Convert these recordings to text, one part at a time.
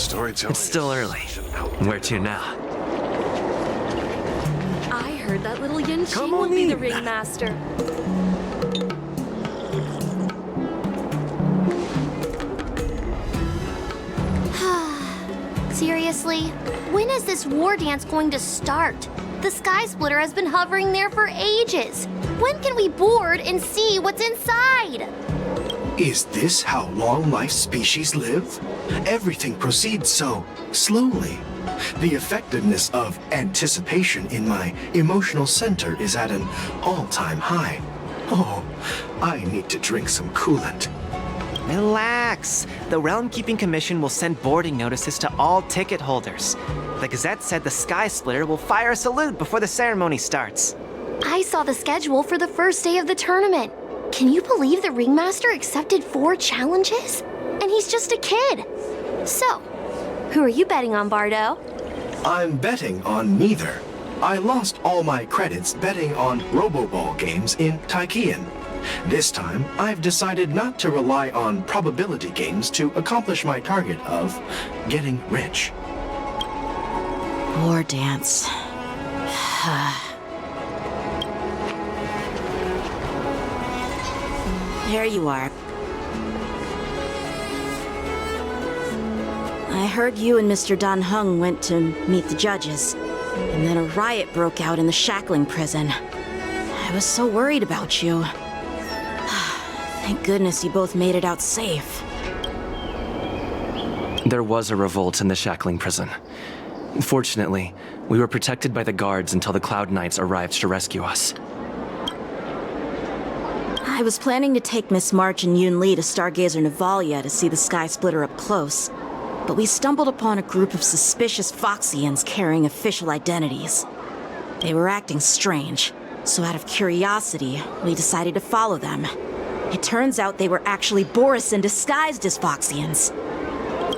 Storytelling. It's still early. Where to now? I heard that little Yin Come Qing will on be the in. ringmaster. Seriously? When is this war dance going to start? The Sky Splitter has been hovering there for ages. When can we board and see what's inside? Is this how long life species live? Everything proceeds so slowly. The effectiveness of anticipation in my emotional center is at an all-time high. Oh, I need to drink some coolant. Relax. The Realm Keeping Commission will send boarding notices to all ticket holders. The Gazette said the Sky Splitter will fire a salute before the ceremony starts. I saw the schedule for the first day of the tournament. Can you believe the ringmaster accepted 4 challenges? And he's just a kid. So, who are you betting on, Bardo? I'm betting on neither. I lost all my credits betting on Roboball games in Taikian. This time, I've decided not to rely on probability games to accomplish my target of getting rich. War dance. There you are. I heard you and Mr. Dan Heng went to meet the judges, and then a riot broke out in the shackling prison. I was so worried about you. Thank goodness you both made it out safe. There was a revolt in the shackling prison. Fortunately, we were protected by the guards until the Cloud Knights arrived to rescue us. I was planning to take Miss March and Yun Li to Stargazer Navalia to see the Sky Splitter up close, but we stumbled upon a group of suspicious Foxians carrying official identities. They were acting strange, so out of curiosity, we decided to follow them. It turns out they were actually Borisin disguised as Foxians.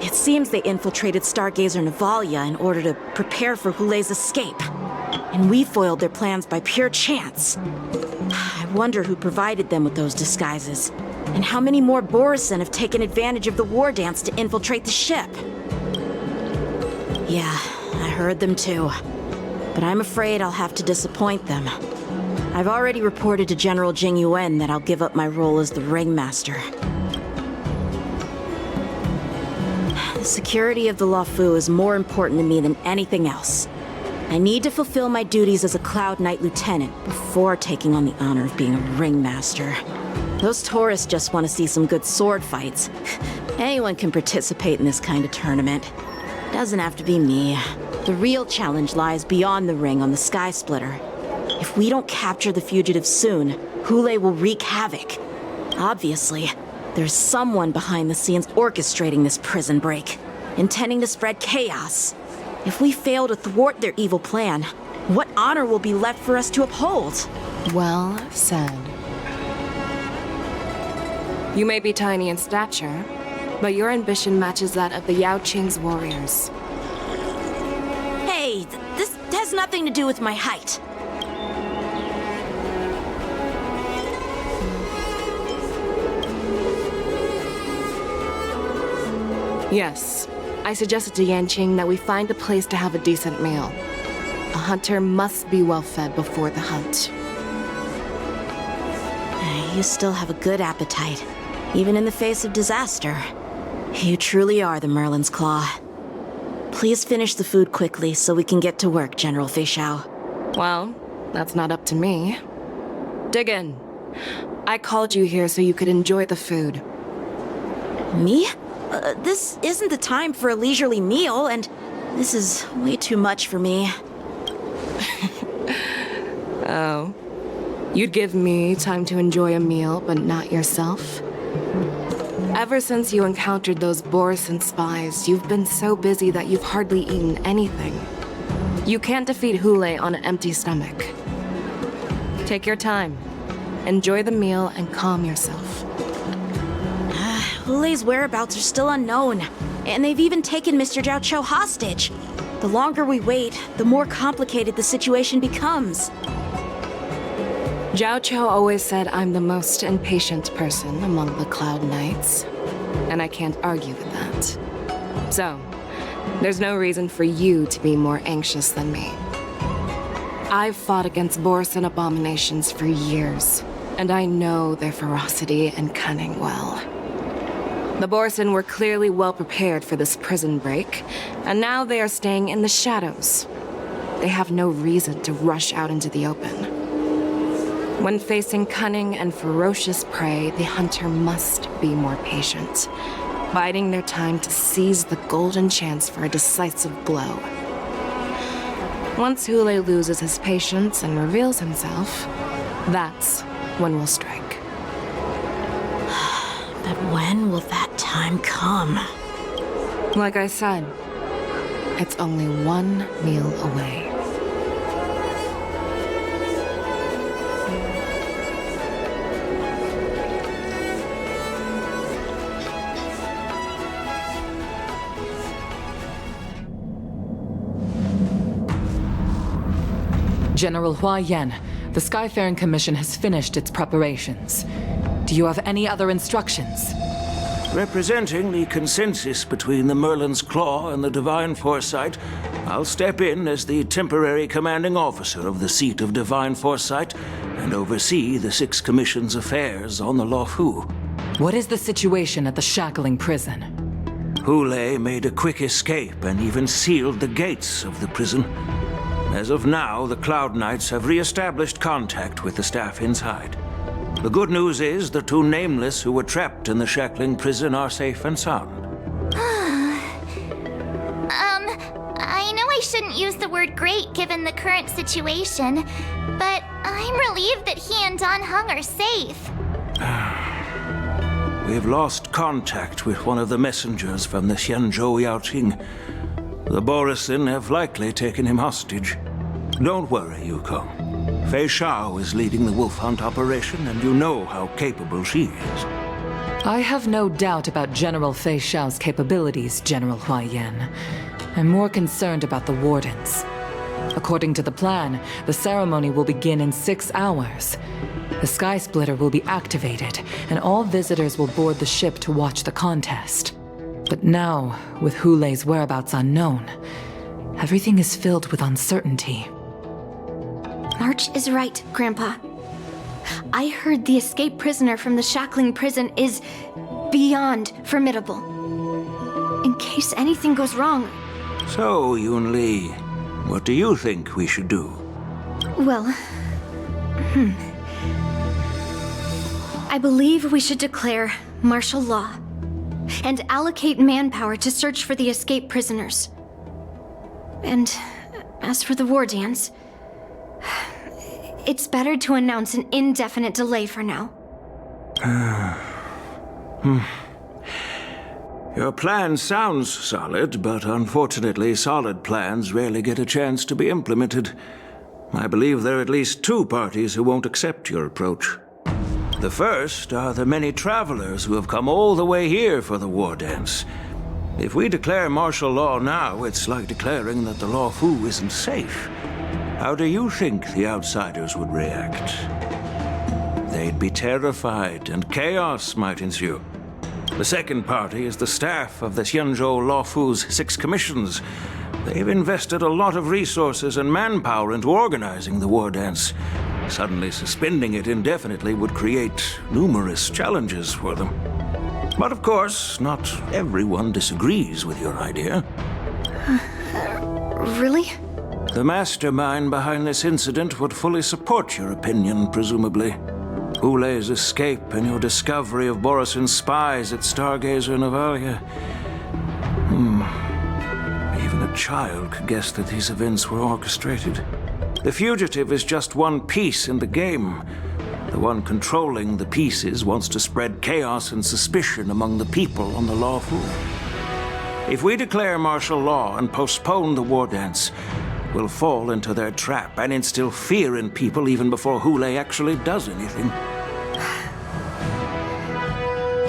It seems they infiltrated Stargazer Navalia in order to prepare for Hulei's escape, and we foiled their plans by pure chance. I wonder who provided them with those disguises, and how many more Borisin have taken advantage of the war dance to infiltrate the ship. Yeah, I heard them too, but I'm afraid I'll have to disappoint them. I've already reported to General Jing Yuan that I'll give up my role as the ringmaster. The security of the Luofu is more important to me than anything else. I need to fulfill my duties as a Cloud Knight Lieutenant before taking on the honor of being a ringmaster. Those tourists just want to see some good sword fights. Anyone can participate in this kind of tournament. Doesn't have to be me. The real challenge lies beyond the ring on the Sky Splitter. If we don't capture the fugitives soon, Hulei will wreak havoc. Obviously, there's someone behind the scenes orchestrating this prison break, intending to spread chaos. If we fail to thwart their evil plan, what honor will be left for us to uphold? Well said. You may be tiny in stature, but your ambition matches that of the Yao Qing's warriors. Hey, this has nothing to do with my height. Yes, I suggested to Yanqing that we find a place to have a decent meal. A hunter must be well fed before the hunt. You still have a good appetite, even in the face of disaster. You truly are the Merlin's Claw. Please finish the food quickly so we can get to work, General Feixiao. Well, that's not up to me. Dig in. I called you here so you could enjoy the food. Me? This isn't the time for a leisurely meal, and this is way too much for me. Oh. You'd give me time to enjoy a meal, but not yourself? Ever since you encountered those Borisin spies, you've been so busy that you've hardly eaten anything. You can't defeat Hulei on an empty stomach. Take your time. Enjoy the meal and calm yourself. Hulei's whereabouts are still unknown, and they've even taken Mr. Zhao Cho hostage. The longer we wait, the more complicated the situation becomes. Zhao Cho always said I'm the most impatient person among the Cloud Knights, and I can't argue with that. So, There's no reason for you to be more anxious than me. I've fought against Borisin abominations for years, and I know their ferocity and cunning well. The Borisin were clearly well prepared for this prison break, and now they are staying in the shadows. They have no reason to rush out into the open. When facing cunning and ferocious prey, the hunter must be more patient, biding their time to seize the golden chance for a decisive blow. Once Hule loses his patience and reveals himself, that's when we'll strike. But when will that time come? Like I said, it's only one meal away. General Hua Yen, the Skyfaring Commission has finished its preparations. Do you have any other instructions? Representing the consensus between the Merlin's Claw and the Divine Foresight, I'll step in as the temporary commanding officer of the seat of Divine Foresight and oversee the Six Commission's affairs on the Luofu. What is the situation at the Shackling Prison? Hule made a quick escape and even sealed the gates of the prison. As of now, the Cloud Knights have re-established contact with the staff inside. The good news is the two Nameless who were trapped in the Shackling prison are safe and sound. I know I shouldn't use the word great given the current situation, but I'm relieved that he and Don Hung are safe. We've lost contact with one of the messengers from the Xianzhou Yaoqing. The Borisin have likely taken him hostage. Don't worry, Yuko. Fei Shao is leading the wolf hunt operation, and you know how capable she is. I have no doubt about General Fei Shao's capabilities, General Hua Yen. I'm more concerned about the Wardens. According to the plan, the ceremony will begin in 6 hours. The Sky Splitter will be activated, and all visitors will board the ship to watch the contest. But now, with Hule's whereabouts unknown, everything is filled with uncertainty. March is right, Grandpa. I heard the escaped prisoner from the Shackling prison is beyond formidable. In case anything goes wrong... So, Yun-Li, what do you think we should do? Well... I believe we should declare martial law and allocate manpower to search for the escaped prisoners. And as for the war dance, it's better to announce an indefinite delay for now. Your plan sounds solid, but unfortunately solid plans rarely get a chance to be implemented. I believe there are at least 2 parties who won't accept your approach. The first are the many travelers who have come all the way here for the war dance. If we declare martial law now, it's like declaring that the Luofu isn't safe. How do you think the outsiders would react? They'd be terrified, and chaos might ensue. The second party is the staff of the Xianzhou Luofu's 6 commissions. They've invested a lot of resources and manpower into organizing the war dance. Suddenly suspending it indefinitely would create numerous challenges for them. But of course, not everyone disagrees with your idea. Really? The mastermind behind this incident would fully support your opinion, presumably. Hule's escape and your discovery of Borisin's spies at Stargazer Navalia. Even a child could guess that these events were orchestrated. The fugitive is just one piece in the game. The one controlling the pieces wants to spread chaos and suspicion among the people on the Luofu. If we declare martial law and postpone the war dance, we'll fall into their trap and instill fear in people even before Hule actually does anything.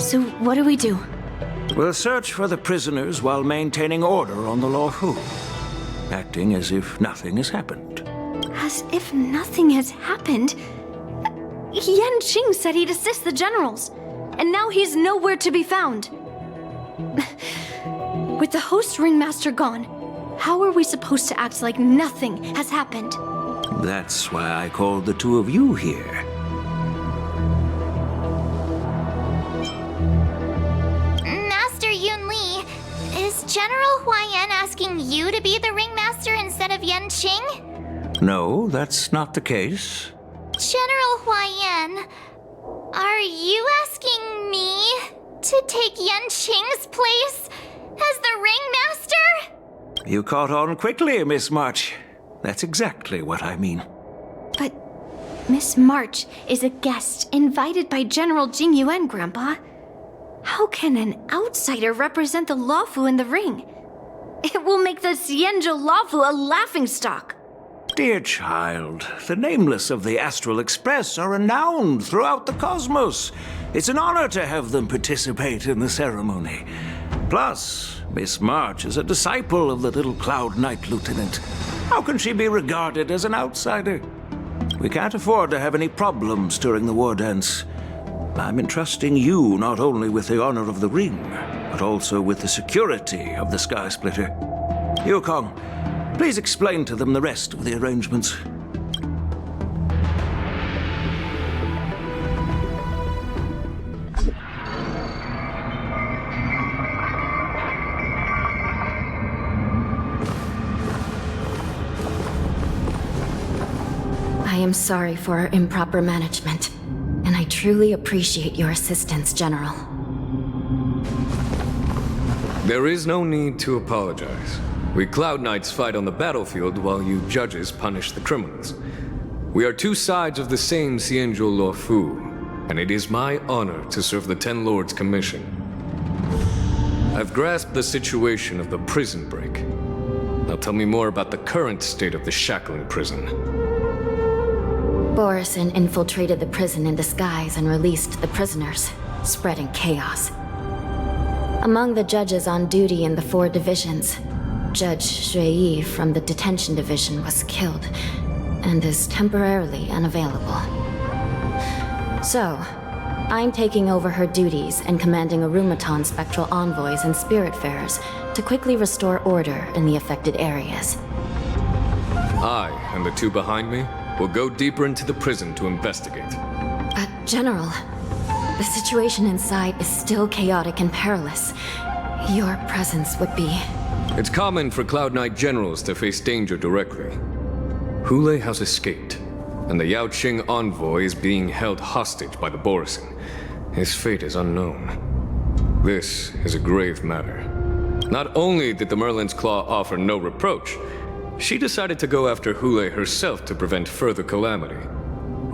So what do we do? We'll search for the prisoners while maintaining order on the Luofu, acting as if nothing has happened. As if nothing has happened? Yan Qing said he'd assist the generals, and now he's nowhere to be found. With the host ringmaster gone, how are we supposed to act like nothing has happened? That's why I called the two of you here. Master Yun Li, is General Huaiyan asking you to be the ringmaster instead of Yan Qing? No, that's not the case. General Huaiyan, are you asking me to take Yan Qing's place as the ringmaster? You caught on quickly, Miss March. That's exactly what I mean. But Miss March is a guest invited by General Jing Yuan, Grandpa. How can an outsider represent the Lawfu in the ring? It will make the Xianzhou Lawfu a laughingstock. Dear child, the nameless of the Astral Express are renowned throughout the cosmos. It's an honor to have them participate in the ceremony. Plus, Miss March is a disciple of the little Cloud Knight Lieutenant. How can she be regarded as an outsider? We can't afford to have any problems during the war dance. I'm entrusting you not only with the honor of the ring, but also with the security of the Sky Splitter. Yukong, please explain to them the rest of the arrangements. I am sorry for our improper management, and I truly appreciate your assistance, General. There is no need to apologize. We Cloud Knights fight on the battlefield while you judges punish the criminals. We are two sides of the same Xianzhou Luofu, and it is my honor to serve the Ten Lords' commission. I've grasped the situation of the prison break. Now tell me more about the current state of the shackling prison. Borison infiltrated the prison in disguise and released the prisoners, spreading chaos. Among the judges on duty in the 4 divisions, Judge Shui from the detention division was killed and is temporarily unavailable. So, I'm taking over her duties and commanding Arumaton spectral envoys and spiritfarers to quickly restore order in the affected areas. I and the two behind me will go deeper into the prison to investigate. But, General, the situation inside is still chaotic and perilous. Your presence would be... It's common for Cloud Knight generals to face danger directly. Hule has escaped, and the Yaoqing envoy is being held hostage by the Borison. His fate is unknown. This is a grave matter. Not only did the Merlin's Claw offer no reproach, she decided to go after Hule herself to prevent further calamity.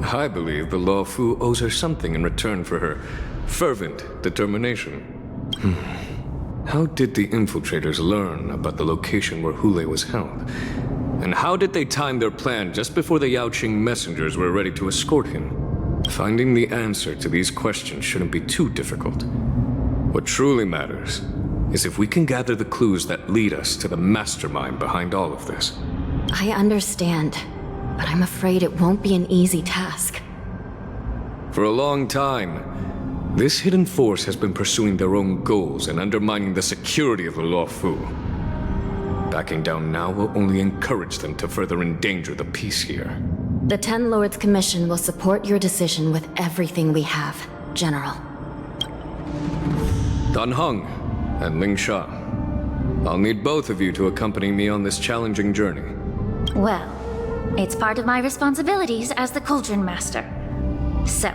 I believe the Luofu owes her something in return for her fervent determination. How did the infiltrators learn about the location where Hule was held? And how did they time their plan just before the Yaoqing messengers were ready to escort him? Finding the answer to these questions shouldn't be too difficult. What truly matters is if we can gather the clues that lead us to the mastermind behind all of this. I understand, but I'm afraid it won't be an easy task. For a long time, this hidden force has been pursuing their own goals and undermining the security of the Luofu. Backing down now will only encourage them to further endanger the peace here. The Ten Lords Commission will support your decision with everything we have, General. Dan Heng and Ling Sha, I'll need both of you to accompany me on this challenging journey. Well, it's part of my responsibilities as the Cauldron Master. So,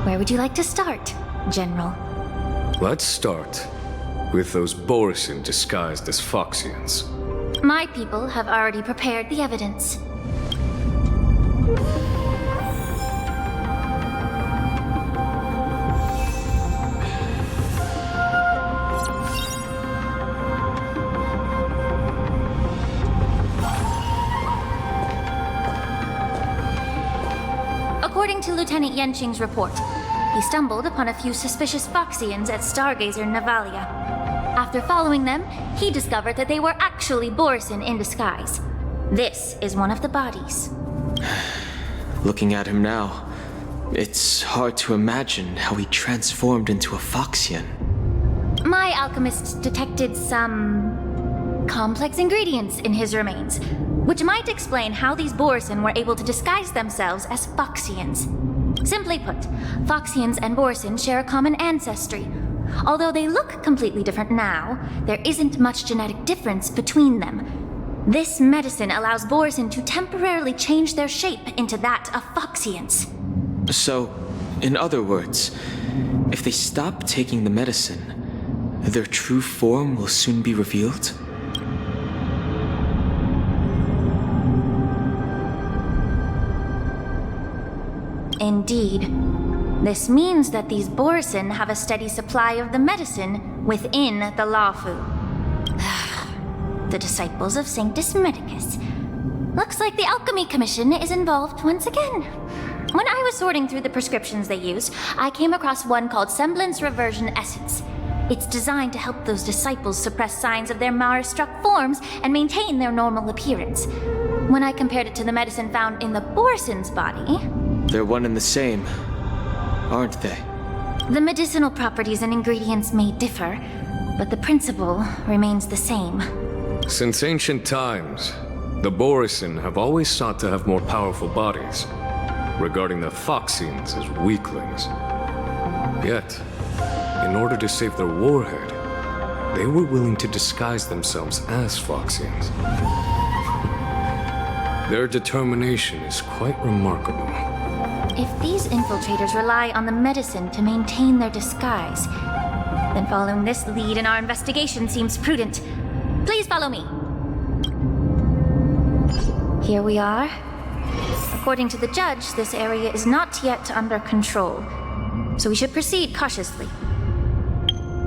where would you like to start, General? Let's start with those Borison disguised as Foxians. My people have already prepared the evidence. According to Lieutenant Yanqing's report, he stumbled upon a few suspicious Foxians at Stargazer Navalia. After following them, he discovered that they were actually Borison in disguise. This is one of the bodies. Looking at him now, it's hard to imagine how he transformed into a Foxian. My alchemist detected some complex ingredients in his remains, which might explain how these Borson were able to disguise themselves as Foxians. Simply put, Foxians and Borson share a common ancestry. Although they look completely different now, there isn't much genetic difference between them. This medicine allows Borson to temporarily change their shape into that of Foxians. So, in other words, if they stop taking the medicine, their true form will soon be revealed? Indeed. This means that these Borson have a steady supply of the medicine within the Lawfu. The disciples of Sanctus Medicus. Looks like the Alchemy Commission is involved once again. When I was sorting through the prescriptions they used, I came across one called Semblance Reversion Essence. It's designed to help those disciples suppress signs of their Mara-struck forms and maintain their normal appearance. When I compared it to the medicine found in the Borson's body... They're one and the same, aren't they? The medicinal properties and ingredients may differ, but the principle remains the same. Since ancient times, the Borson have always sought to have more powerful bodies, regarding the Foxians as weaklings. Yet, in order to save their warhead, they were willing to disguise themselves as Foxians. Their determination is quite remarkable. If these infiltrators rely on the medicine to maintain their disguise, then following this lead in our investigation seems prudent. Please follow me. Here we are. According to the judge, this area is not yet under control, so we should proceed cautiously.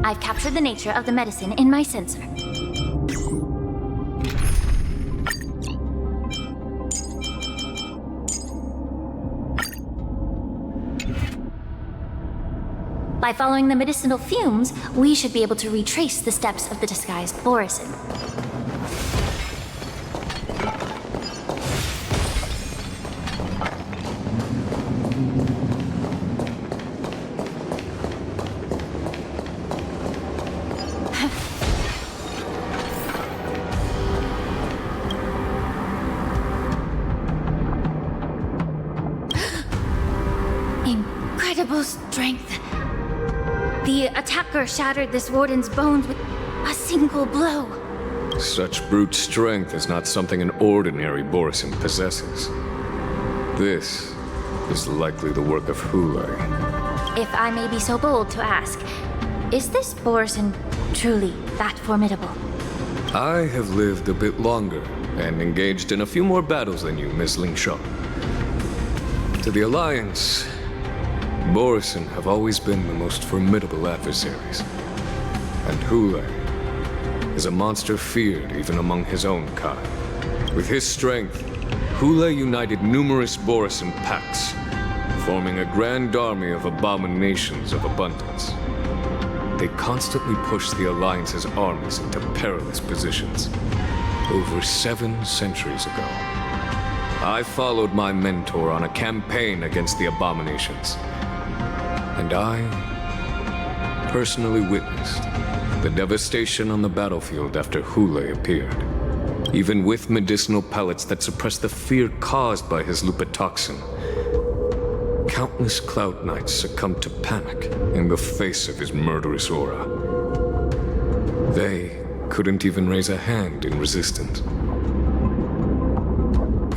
I've captured the nature of the medicine in my sensor. By following the medicinal fumes, we should be able to retrace the steps of the disguised Borson. Incredible strength. The attacker shattered this warden's bones with a single blow. Such brute strength is not something an ordinary Borson possesses. This is likely the work of Hulay. If I may be so bold to ask, is this Borson truly that formidable? I have lived a bit longer and engaged in a few more battles than you, Miss Lingshaw. To the Alliance, Borson have always been the most formidable adversaries. And Hulay is a monster feared even among his own kind. With his strength, Hulay united numerous Borson pacts, forming a grand army of abominations of abundance. They constantly push the Alliance's armies into perilous positions. Over 7 centuries ago, I followed my mentor on a campaign against the abominations. And I personally witnessed the devastation on the battlefield after Hulay appeared. Even with medicinal pellets that suppressed the fear caused by his lupitoxin, countless Cloud Knights succumbed to panic in the face of his murderous aura. They couldn't even raise a hand in resistance.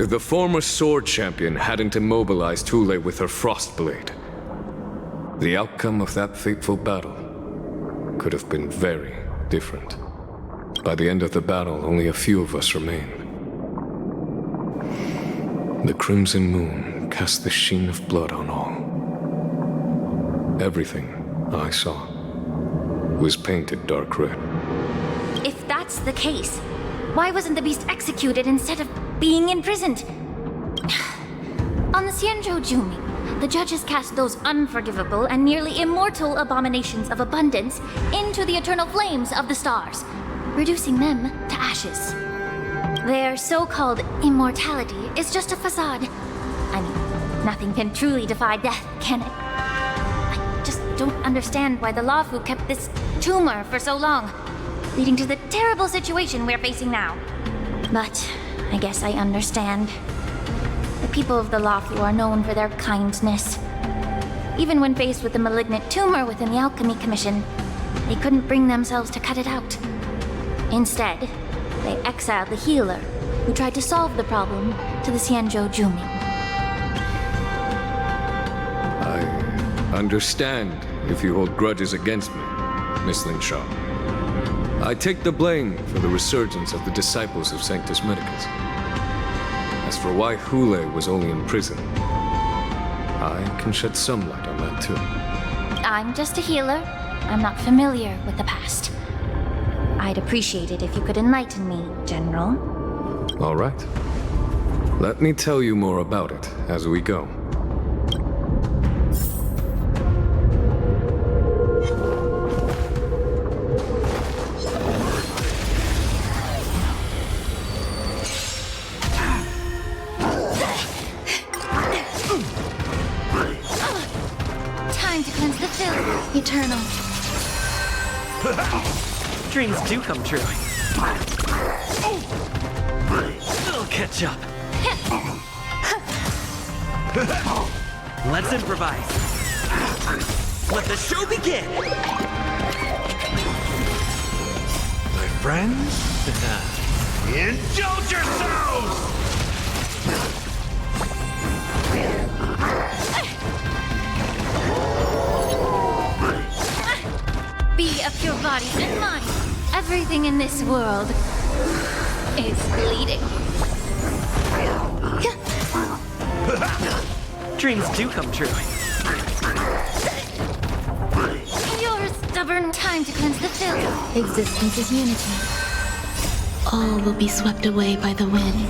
If the former sword champion hadn't immobilized Hulay with her Frostblade, the outcome of that fateful battle could have been very different. By the end of the battle, only a few of us remained. The crimson moon cast the sheen of blood on all. Everything I saw was painted dark red. If that's the case, why wasn't the beast executed instead of being imprisoned? On the Xianzhou Jumi, the judges cast those unforgivable and nearly immortal abominations of abundance into the eternal flames of the stars, reducing them to ashes. Their so-called immortality is just a facade. I mean, nothing can truly defy death, can it? I just don't understand why the Lawfu kept this tumor for so long, leading to the terrible situation we're facing now. But I guess I understand. The people of the Lawfu are known for their kindness. Even when faced with the malignant tumor within the Alchemy Commission, they couldn't bring themselves to cut it out. Instead, they exiled the healer, who tried to solve the problem, to the Xianzhou Juming. I understand if you hold grudges against me, Miss Lin Shaw. I take the blame for the resurgence of the disciples of Sanctus Medicus. As for why Hule was only in prison, I can shed some light on that too. I'm just a healer. I'm not familiar with the past. I'd appreciate it if you could enlighten me, General. All right. Let me tell you more about it as we go. Time to cleanse the filth. Eternal. Dreams do come true. It'll catch up. Let's improvise. Let the show begin. My friends, indulge yourselves! Be of pure body and mind. Everything in this world is bleeding. Dreams do come true. You're stubborn. Time to cleanse the filth. Existence is unity. All will be swept away by the wind.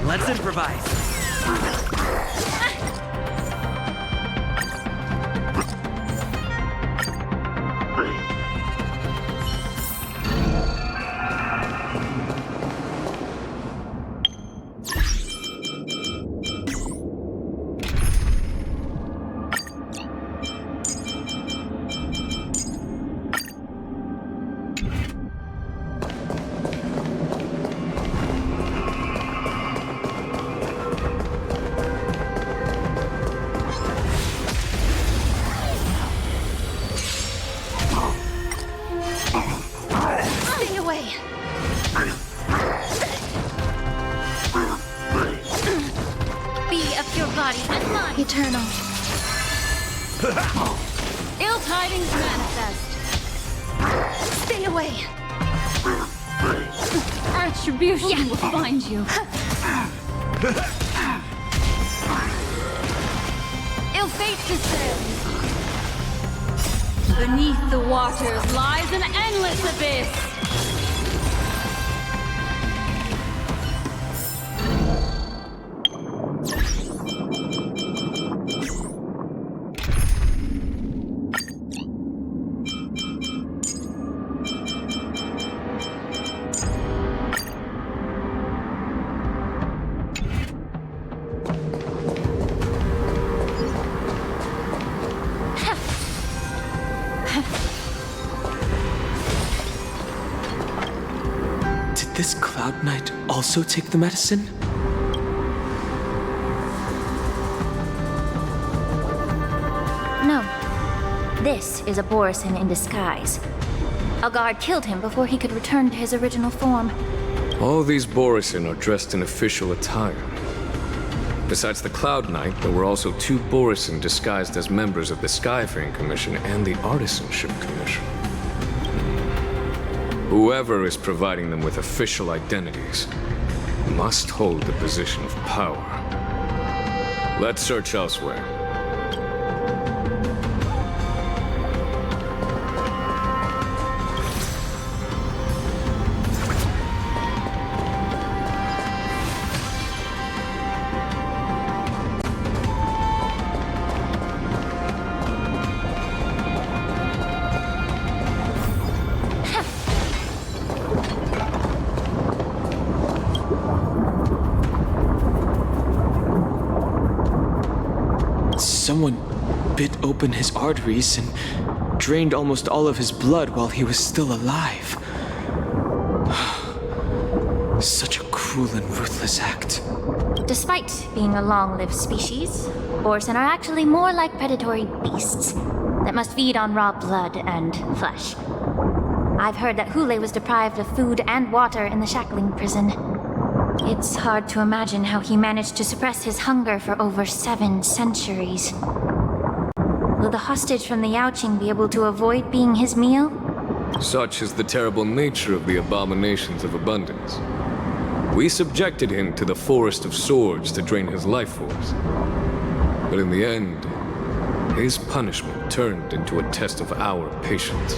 Let's improvise. Eternal. Ill tidings manifest. Stay away. Retribution will find you. Ill fate descends. Beneath the waters lies an endless abyss. This Cloud Knight also take the medicine? No. This is a Borisin in disguise. A guard killed him before he could return to his original form. All these Borisin are dressed in official attire. Besides the Cloud Knight, there were also 2 Borisin disguised as members of the Skyfaring Commission and the Artisanship Commission. Whoever is providing them with official identities must hold the position of power. Let's search elsewhere. Someone bit open his arteries and drained almost all of his blood while he was still alive. Such a cruel and ruthless act. Despite being a long-lived species, Borson are actually more like predatory beasts that must feed on raw blood and flesh. I've heard that Hule was deprived of food and water in the shackling prison. It's hard to imagine how he managed to suppress his hunger for over 7 centuries. Will the hostage from the Yaoqing be able to avoid being his meal? Such is the terrible nature of the abominations of abundance. We subjected him to the Forest of Swords to drain his life force. But in the end, his punishment turned into a test of our patience.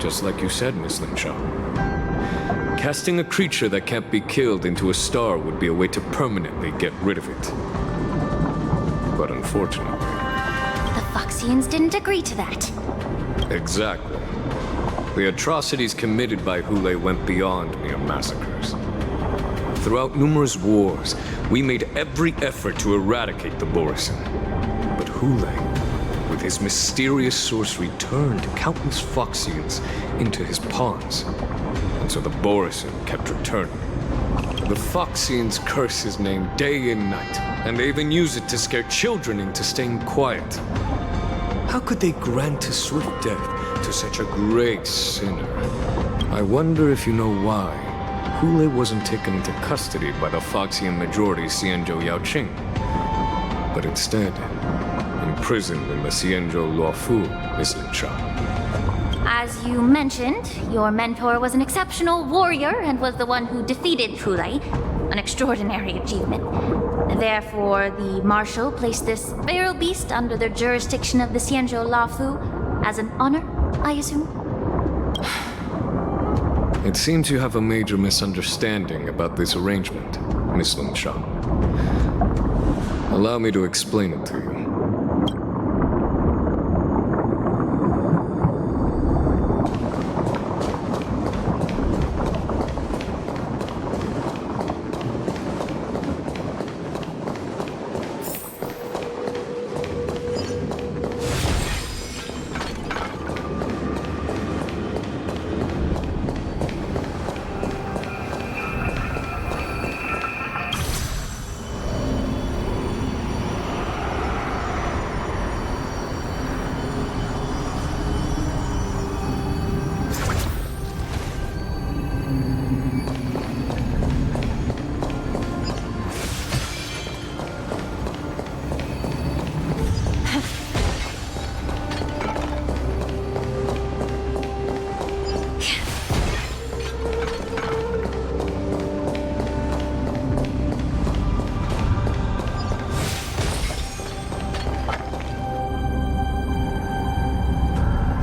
Just like you said, Miss Linshaw. Casting a creature that can't be killed into a star would be a way to permanently get rid of it. But unfortunately... The Foxians didn't agree to that. Exactly. The atrocities committed by Hule went beyond mere massacres. Throughout numerous wars, we made every effort to eradicate the Borison. But Hule, with his mysterious sorcery, turned countless Foxians into his pawns. And so the Borison kept returning. The Foxians curse his name day and night, and they even use it to scare children into staying quiet. How could they grant a swift death to such a great sinner? I wonder if you know why Hule wasn't taken into custody by the Foxian majority Xianzhou Yaoqing, but instead imprisoned in the Xianzhou Luofu, Miss Linshaw. As you mentioned, your mentor was an exceptional warrior and was the one who defeated Hule, an extraordinary achievement. Therefore, the Marshal placed this feral beast under the jurisdiction of the Xianzhou Luofu as an honor, I assume? It seems you have a major misunderstanding about this arrangement, Miss Linshaw. Allow me to explain it to you.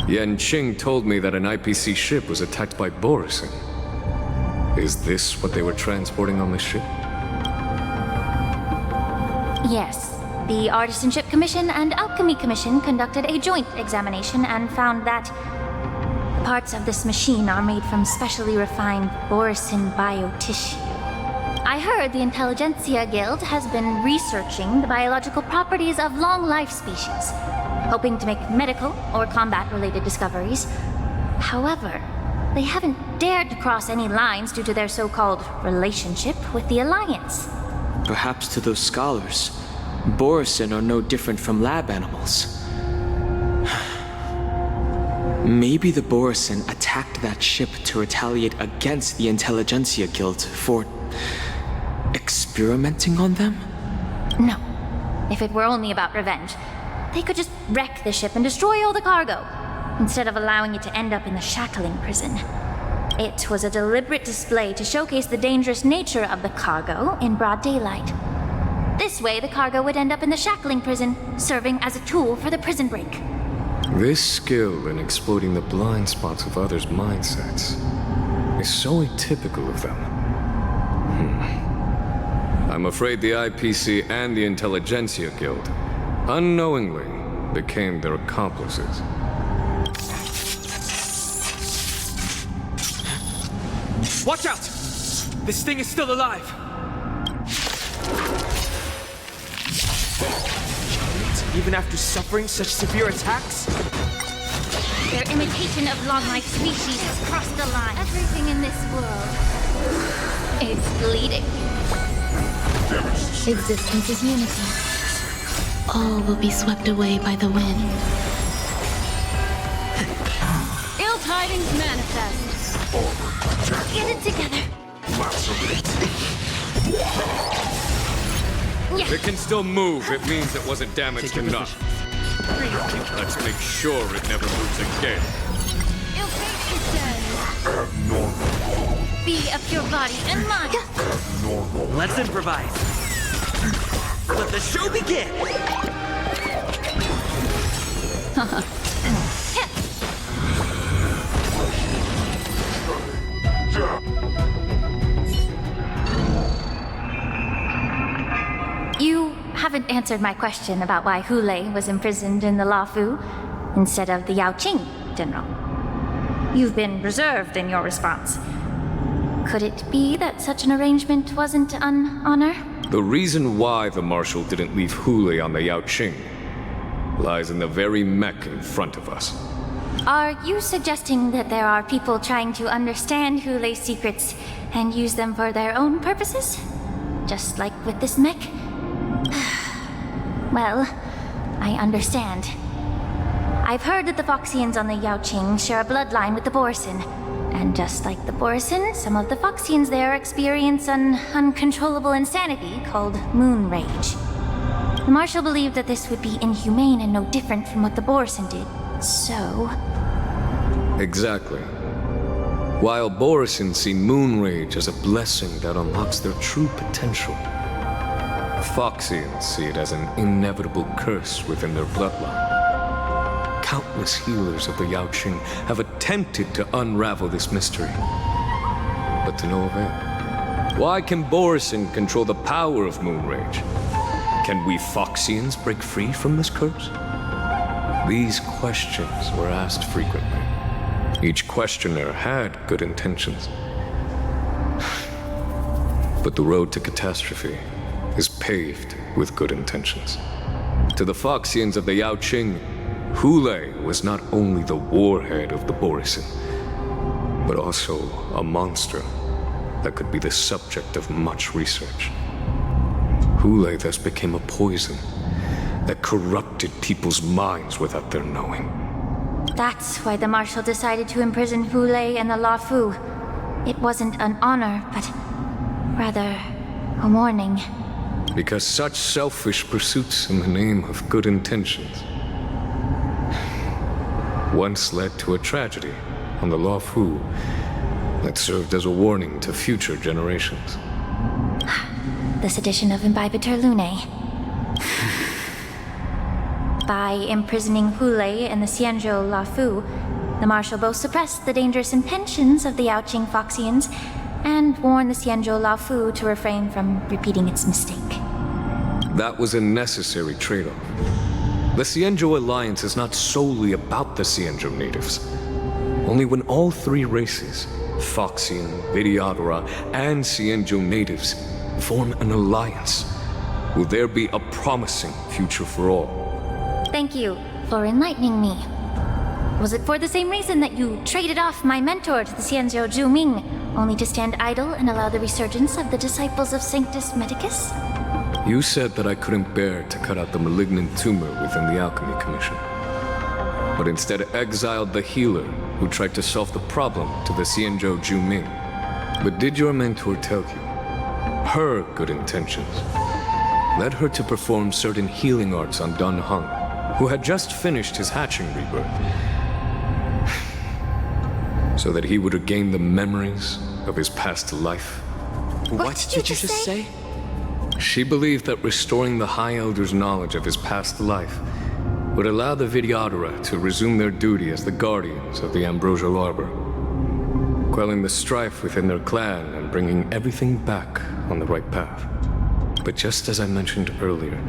Yanqing told me that an IPC ship was attacked by Borison. Is this what they were transporting on the ship? Yes. The Artisanship Commission and Alchemy Commission conducted a joint examination and found that parts of this machine are made from specially refined Borison biotissue. I heard the Intelligentsia Guild has been researching the biological properties of long-life species, hoping to make medical or combat-related discoveries. However, they haven't dared to cross any lines due to their so-called relationship with the Alliance. Perhaps to those scholars, Borison are no different from lab animals. Maybe the Borison attacked that ship to retaliate against the Intelligentsia Guild for experimenting on them? No. If it were only about revenge, they could just wreck the ship and destroy all the cargo, instead of allowing it to end up in the shackling prison. It was a deliberate display to showcase the dangerous nature of the cargo in broad daylight. This way, the cargo would end up in the shackling prison, serving as a tool for the prison break. This skill in exploiting the blind spots of others' mindsets is so atypical of them. I'm afraid the IPC and the Intelligentsia Guild unknowingly became their accomplices. Watch out! This thing is still alive! even after suffering such severe attacks? Their imitation of long-life species has crossed the line. Everything in this world is bleeding. Existence is unity. All will be swept away by the wind. Ill tidings manifest. Get it together. If it can still move, it means it wasn't damaged enough. Let's make sure it never moves again. Ill fate is dead. Be of your body and mind. Let's improvise. Let the show begin! You haven't answered my question about why Hule was imprisoned in the Luofu instead of the Yaoqing, General. You've been reserved in your response. Could it be that such an arrangement wasn't an honor? The reason why the Marshal didn't leave Hule on the Yaoqing lies in the very mech in front of us. Are you suggesting that there are people trying to understand Hule's secrets and use them for their own purposes? Just like with this mech? Well, I understand. I've heard that the Foxians on the Yaoqing share a bloodline with the Borson. And just like the Borson, some of the Foxians there experience an uncontrollable insanity called moon rage. The Marshal believed that this would be inhumane and no different from what the Borson did, so... Exactly. While Borson see moon rage as a blessing that unlocks their true potential, Foxians see it as an inevitable curse within their bloodline. Countless healers of the Yaoqing have attempted to unravel this mystery, but to no avail. Why can Borson control the power of moon rage? Can we Foxians break free from this curse? These questions were asked frequently. Each questioner had good intentions. But the road to catastrophe is paved with good intentions. To the Foxians of the Yaoqing, Hule was not only the warhead of the Borson, but also a monster that could be the subject of much research. Hule thus became a poison that corrupted people's minds without their knowing. That's why the Marshal decided to imprison Hule and the Luofu. It wasn't an honor, but rather a warning. Because such selfish pursuits in the name of good intentions once led to a tragedy on the Luofu that served as a warning to future generations. The sedition of Imbibitor Lunae. By imprisoning Hule and the Xianzhou Luofu, the Marshal both suppressed the dangerous intentions of the Yaoqing Foxians and warned the Xianzhou Luofu to refrain from repeating its mistake. That was a necessary trade-off. The Xianzhou alliance is not solely about the Xianzhou natives. Only when all three races, Foxian, Videodora, and Xianzhou natives, form an alliance, will there be a promising future for all. Thank you for enlightening me. Was it for the same reason that you traded off my mentor to the Xianzhou Zhuming, only to stand idle and allow the resurgence of the disciples of Sanctus Medicus? You said that I couldn't bear to cut out the malignant tumor within the Alchemy Commission, but instead exiled the healer who tried to solve the problem to the Xianzhou Zhuming. But did your mentor tell you her good intentions led her to perform certain healing arts on Dun Hung, who had just finished his hatching rebirth, so that he would regain the memories of his past life? What did you just say? She believed that restoring the High Elder's knowledge of his past life would allow the Videodora to resume their duty as the guardians of the Ambrosial Arbor, quelling the strife within their clan and bringing everything back on the right path. But just as I mentioned earlier,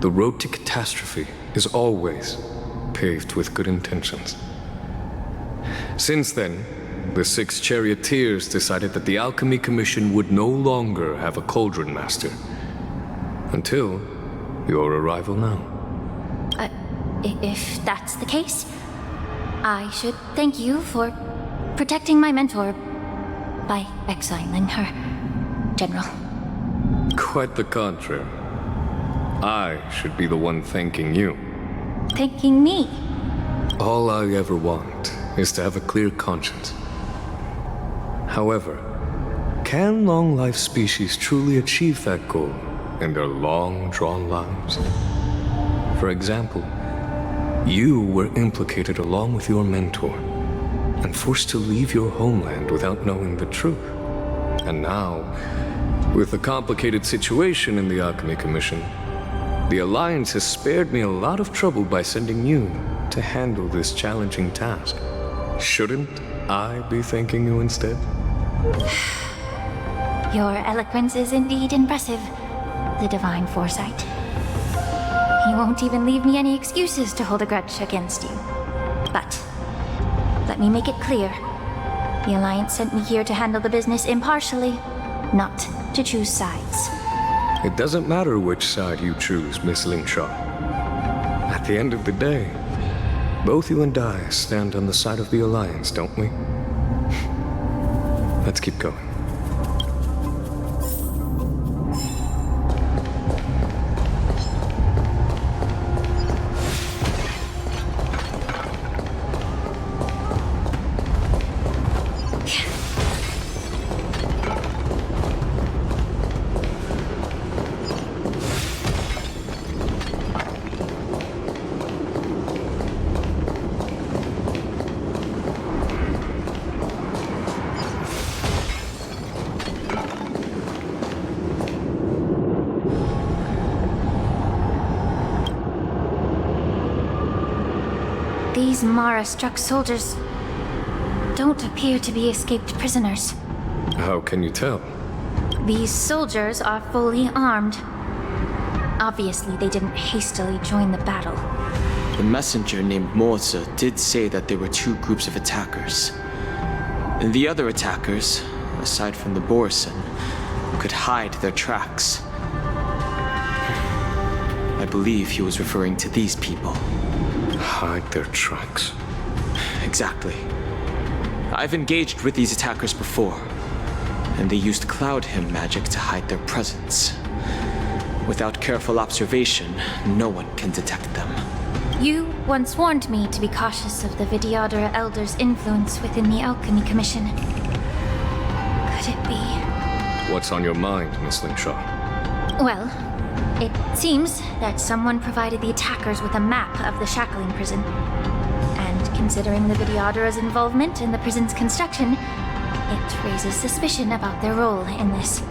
the road to catastrophe is always paved with good intentions. Since then, the 6 charioteers decided that the Alchemy Commission would no longer have a cauldron master. Until your arrival now. if that's the case, I should thank you for protecting my mentor by exiling her, General. Quite the contrary. I should be the one thanking you. Thanking me? All I ever want is to have a clear conscience. However, can long-life species truly achieve that goal in their long, drawn lives? For example, you were implicated along with your mentor and forced to leave your homeland without knowing the truth. And now, with the complicated situation in the Alchemy Commission, the Alliance has spared me a lot of trouble by sending you to handle this challenging task. Shouldn't I be thanking you instead? Your eloquence is indeed impressive, the divine foresight. You won't even leave me any excuses to hold a grudge against you. But let me make it clear. The Alliance sent me here to handle the business impartially, not to choose sides. It doesn't matter which side you choose, Miss Lingshaw. At the end of the day, both you and I stand on the side of the Alliance, don't we? Let's keep going. These Mara-struck soldiers don't appear to be escaped prisoners. How can you tell? These soldiers are fully armed. Obviously, they didn't hastily join the battle. The messenger named Morza did say that there were two groups of attackers. And the other attackers, aside from the Borison, could hide their tracks. I believe he was referring to these people. Hide their tracks? Exactly. I've engaged with these attackers before, and they used Cloud Hymn magic to hide their presence. Without careful observation, no one can detect them. You once warned me to be cautious of the Vidyadhara Elder's influence within the Alchemy Commission. Could it be? What's on your mind, Miss Lingshaw? Well, it seems that someone provided the attackers with a map of the shackling prison. And considering the Vidyadhara's involvement in the prison's construction, it raises suspicion about their role in this.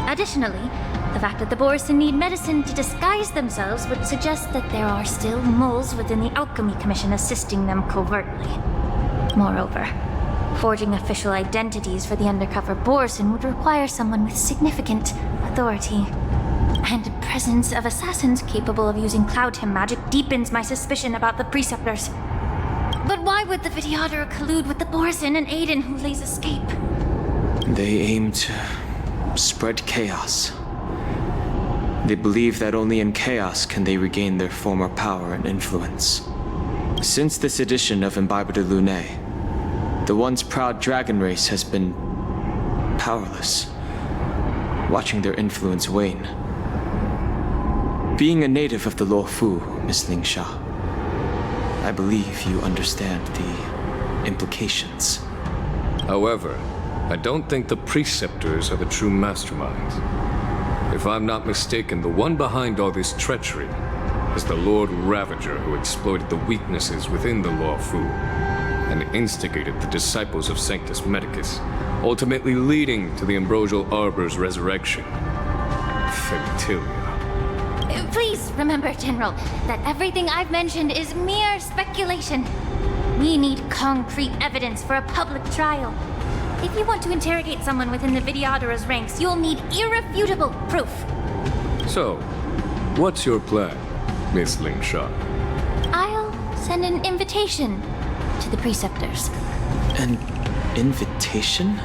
Additionally, the fact that the Borison need medicine to disguise themselves would suggest that there are still moles within the Alchemy Commission assisting them covertly. Moreover, forging official identities for the undercover Borison would require someone with significant authority. And the presence of assassins capable of using Cloud Hymn magic deepens my suspicion about the Preceptors. But why would the Vidyadhara collude with the Borison and aid in Hule's escape? They aim to spread chaos. They believe that only in chaos can they regain their former power and influence. Since this edition of Imbibe de Lune, the once proud dragon race has been powerless, watching their influence wane. Being a native of the Luofu, Miss Lingshaw, I believe you understand the implications. However, I don't think the Preceptors are the true masterminds. If I'm not mistaken, the one behind all this treachery is the Lord Ravager who exploited the weaknesses within the Luofu and instigated the disciples of Sanctus Medicus, ultimately leading to the Ambrosial Arbor's resurrection. Fentilia. Please remember, General, that everything I've mentioned is mere speculation. We need concrete evidence for a public trial. If you want to interrogate someone within the Vidyadhara's ranks, you'll need irrefutable proof. So, what's your plan, Miss Lingshaw? I'll send an invitation to the Preceptors. An invitation?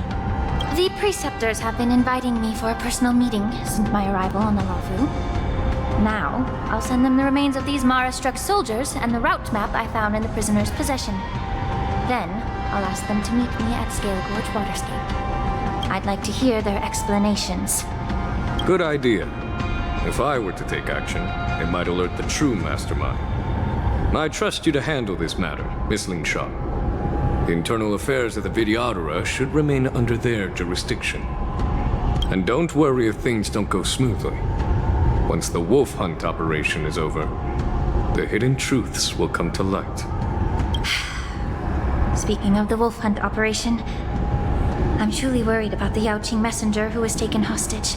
The Preceptors have been inviting me for a personal meeting since my arrival on the Luofu. Now, I'll send them the remains of these Mara-struck soldiers and the route map I found in the prisoner's possession. Then, I'll ask them to meet me at Scale Gorge Waterscape. I'd like to hear their explanations. Good idea. If I were to take action, it might alert the true mastermind. I trust you to handle this matter, Miss Lingshaw. The internal affairs of the Vidyadhara should remain under their jurisdiction. And don't worry if things don't go smoothly. Once the wolf hunt operation is over, the hidden truths will come to light. Speaking of the wolf hunt operation, I'm truly worried about the Yaoqing messenger who was taken hostage.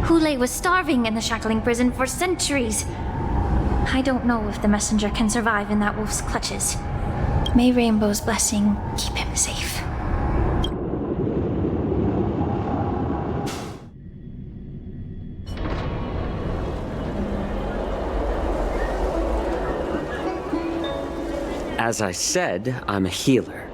Hulei was starving in the shackling prison for centuries. I don't know if the messenger can survive in that wolf's clutches. May Rainbow's blessing keep him safe. As I said, I'm a healer.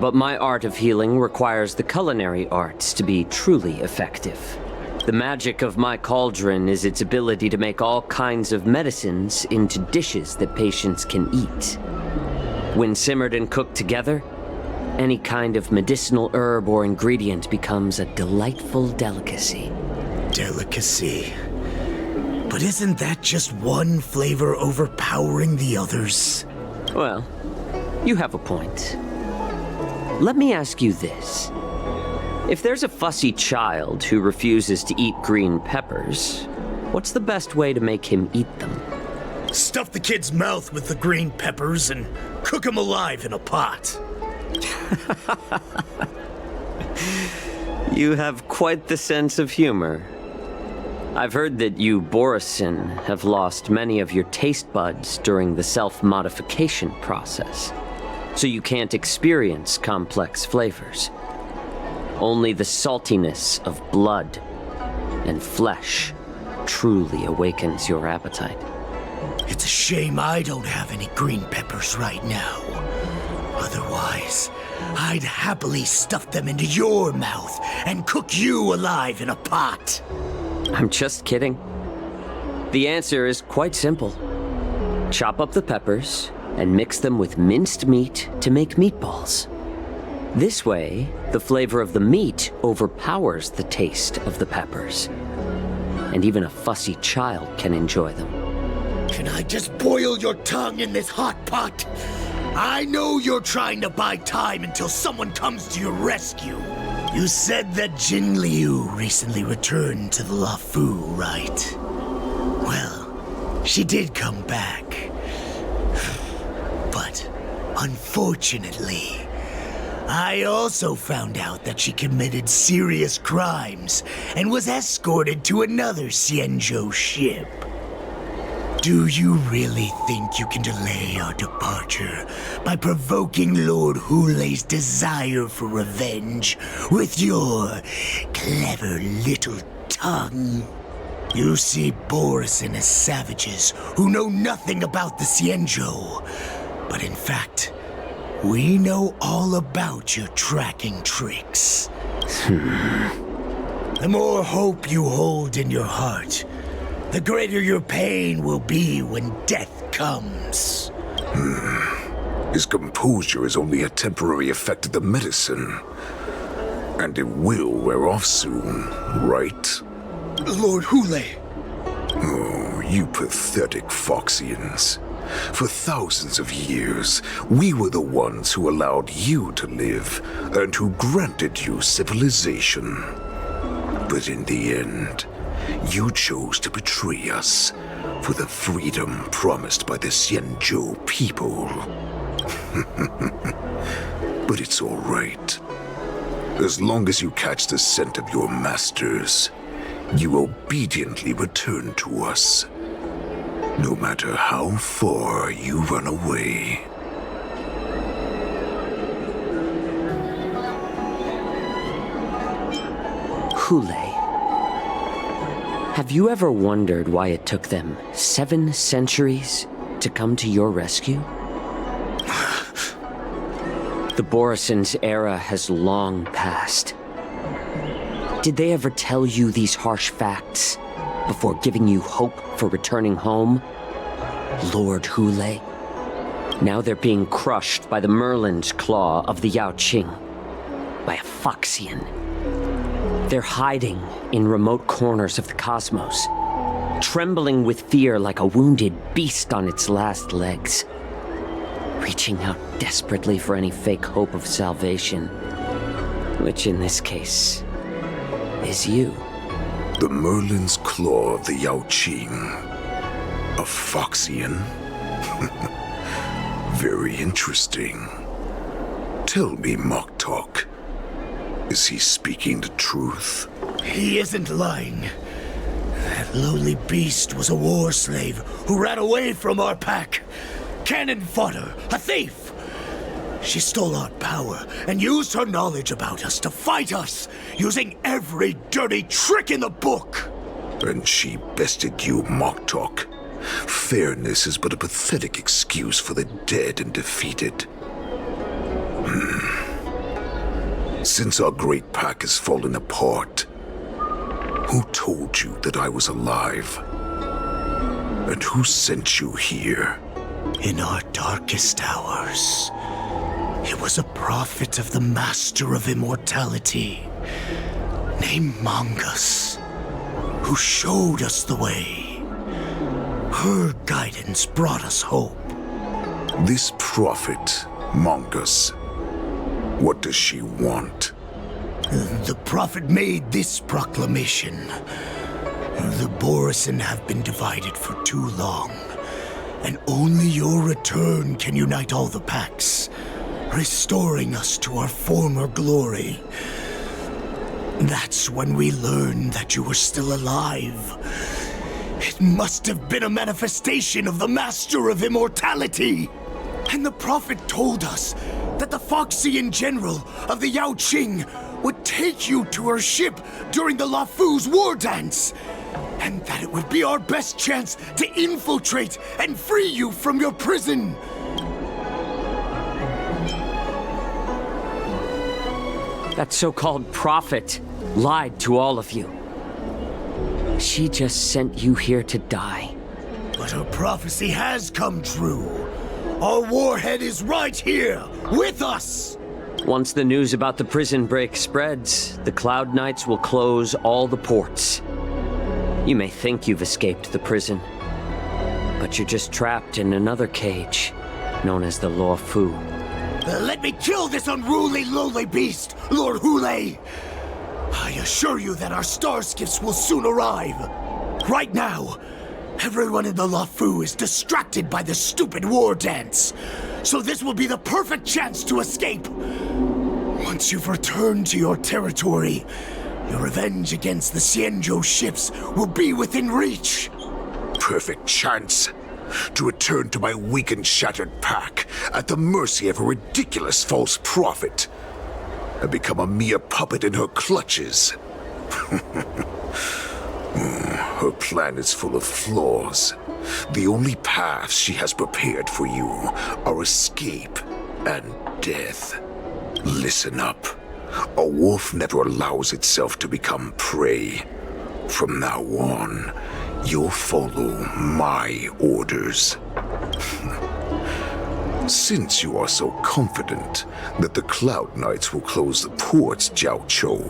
But my art of healing requires the culinary arts to be truly effective. The magic of my cauldron is its ability to make all kinds of medicines into dishes that patients can eat. When simmered and cooked together, any kind of medicinal herb or ingredient becomes a delightful delicacy. Delicacy. But isn't that just one flavor overpowering the others? Well, you have a point. Let me ask you this. If there's a fussy child who refuses to eat green peppers, what's the best way to make him eat them? Stuff the kid's mouth with the green peppers and cook him alive in a pot. You have quite the sense of humor. I've heard that you, Borisin, have lost many of your taste buds during the self-modification process, so you can't experience complex flavors. Only the saltiness of blood and flesh truly awakens your appetite. It's a shame I don't have any green peppers right now. Otherwise, I'd happily stuff them into your mouth and cook you alive in a pot. I'm just kidding. The answer is quite simple. Chop up the peppers and mix them with minced meat to make meatballs. This way, the flavor of the meat overpowers the taste of the peppers. And even a fussy child can enjoy them. Can I just boil your tongue in this hot pot? I know you're trying to buy time until someone comes to your rescue. You said that Jin Liu recently returned to the Luofu, right? Well, she did come back. But, unfortunately, I also found out that she committed serious crimes and was escorted to another Xianzhou ship. Do you really think you can delay our departure by provoking Lord Hulei's desire for revenge with your clever little tongue? You see Borisin as savages who know nothing about the Xianzhou, but in fact, we know all about your tracking tricks. The more hope you hold in your heart, the greater your pain will be when death comes. His composure is only a temporary effect of the medicine. And it will wear off soon, right? Lord Hulei! Oh, you pathetic Foxians. For thousands of years, we were the ones who allowed you to live and who granted you civilization. But in the end, you chose to betray us for the freedom promised by the Xianzhou people. But it's all right. As long as you catch the scent of your masters, you obediently return to us. No matter how far you run away. Hulei. Have you ever wondered why it took them 7 centuries to come to your rescue? The Borisin's era has long passed. Did they ever tell you these harsh facts? before giving you hope for returning home? Lord Hule? Now they're being crushed by the Merlin's claw of the Yaoqing, by a Foxian. They're hiding in remote corners of the cosmos, trembling with fear like a wounded beast on its last legs, reaching out desperately for any fake hope of salvation, which in this case is you. The Merlin's claw of the Yaoqing. A Foxian? Very interesting. Tell me, Moktok, is he speaking the truth? He isn't lying. That lowly beast was a war slave who ran away from our pack. Cannon fodder, a thief. She stole our power and used her knowledge about us to fight us, using every dirty trick in the book. And she bested you, Moktok. Fairness is but a pathetic excuse for the dead and defeated. Since our great pack has fallen apart, who told you that I was alive? And who sent you here? In our darkest hours, it was a prophet of the Master of Immortality, named Mongus, who showed us the way. Her guidance brought us hope. This prophet, Mongus, what does she want? The prophet made this proclamation. The Borisin have been divided for too long, and only your return can unite all the packs, restoring us to our former glory. That's when we learned that you were still alive. It must have been a manifestation of the Master of Immortality. And the prophet told us that the Foxian general of the Yaoqing would take you to her ship during the Lafu's war dance, and that it would be our best chance to infiltrate and free you from your prison. That so-called prophet lied to all of you. She just sent you here to die. But her prophecy has come true. Our warhead is right here, with us! Once the news about the prison break spreads, the Cloud Knights will close all the ports. You may think you've escaped the prison, but you're just trapped in another cage, known as the Lafu. Let me kill this unruly, lowly beast, Lord Hule! I assure you that our star skiffs will soon arrive. Right now, everyone in the Lafu is distracted by the stupid war dance, so this will be the perfect chance to escape. Once you've returned to your territory, your revenge against the Xianzhou ships will be within reach. Perfect chance to return to my weak and shattered pack at the mercy of a ridiculous false prophet and become a mere puppet in her clutches. Her plan is full of flaws. The only paths she has prepared for you are escape and death. Listen up. A wolf never allows itself to become prey. From now on, you'll follow my orders. Since you are so confident that the Cloud Knights will close the ports, Jiao Chou,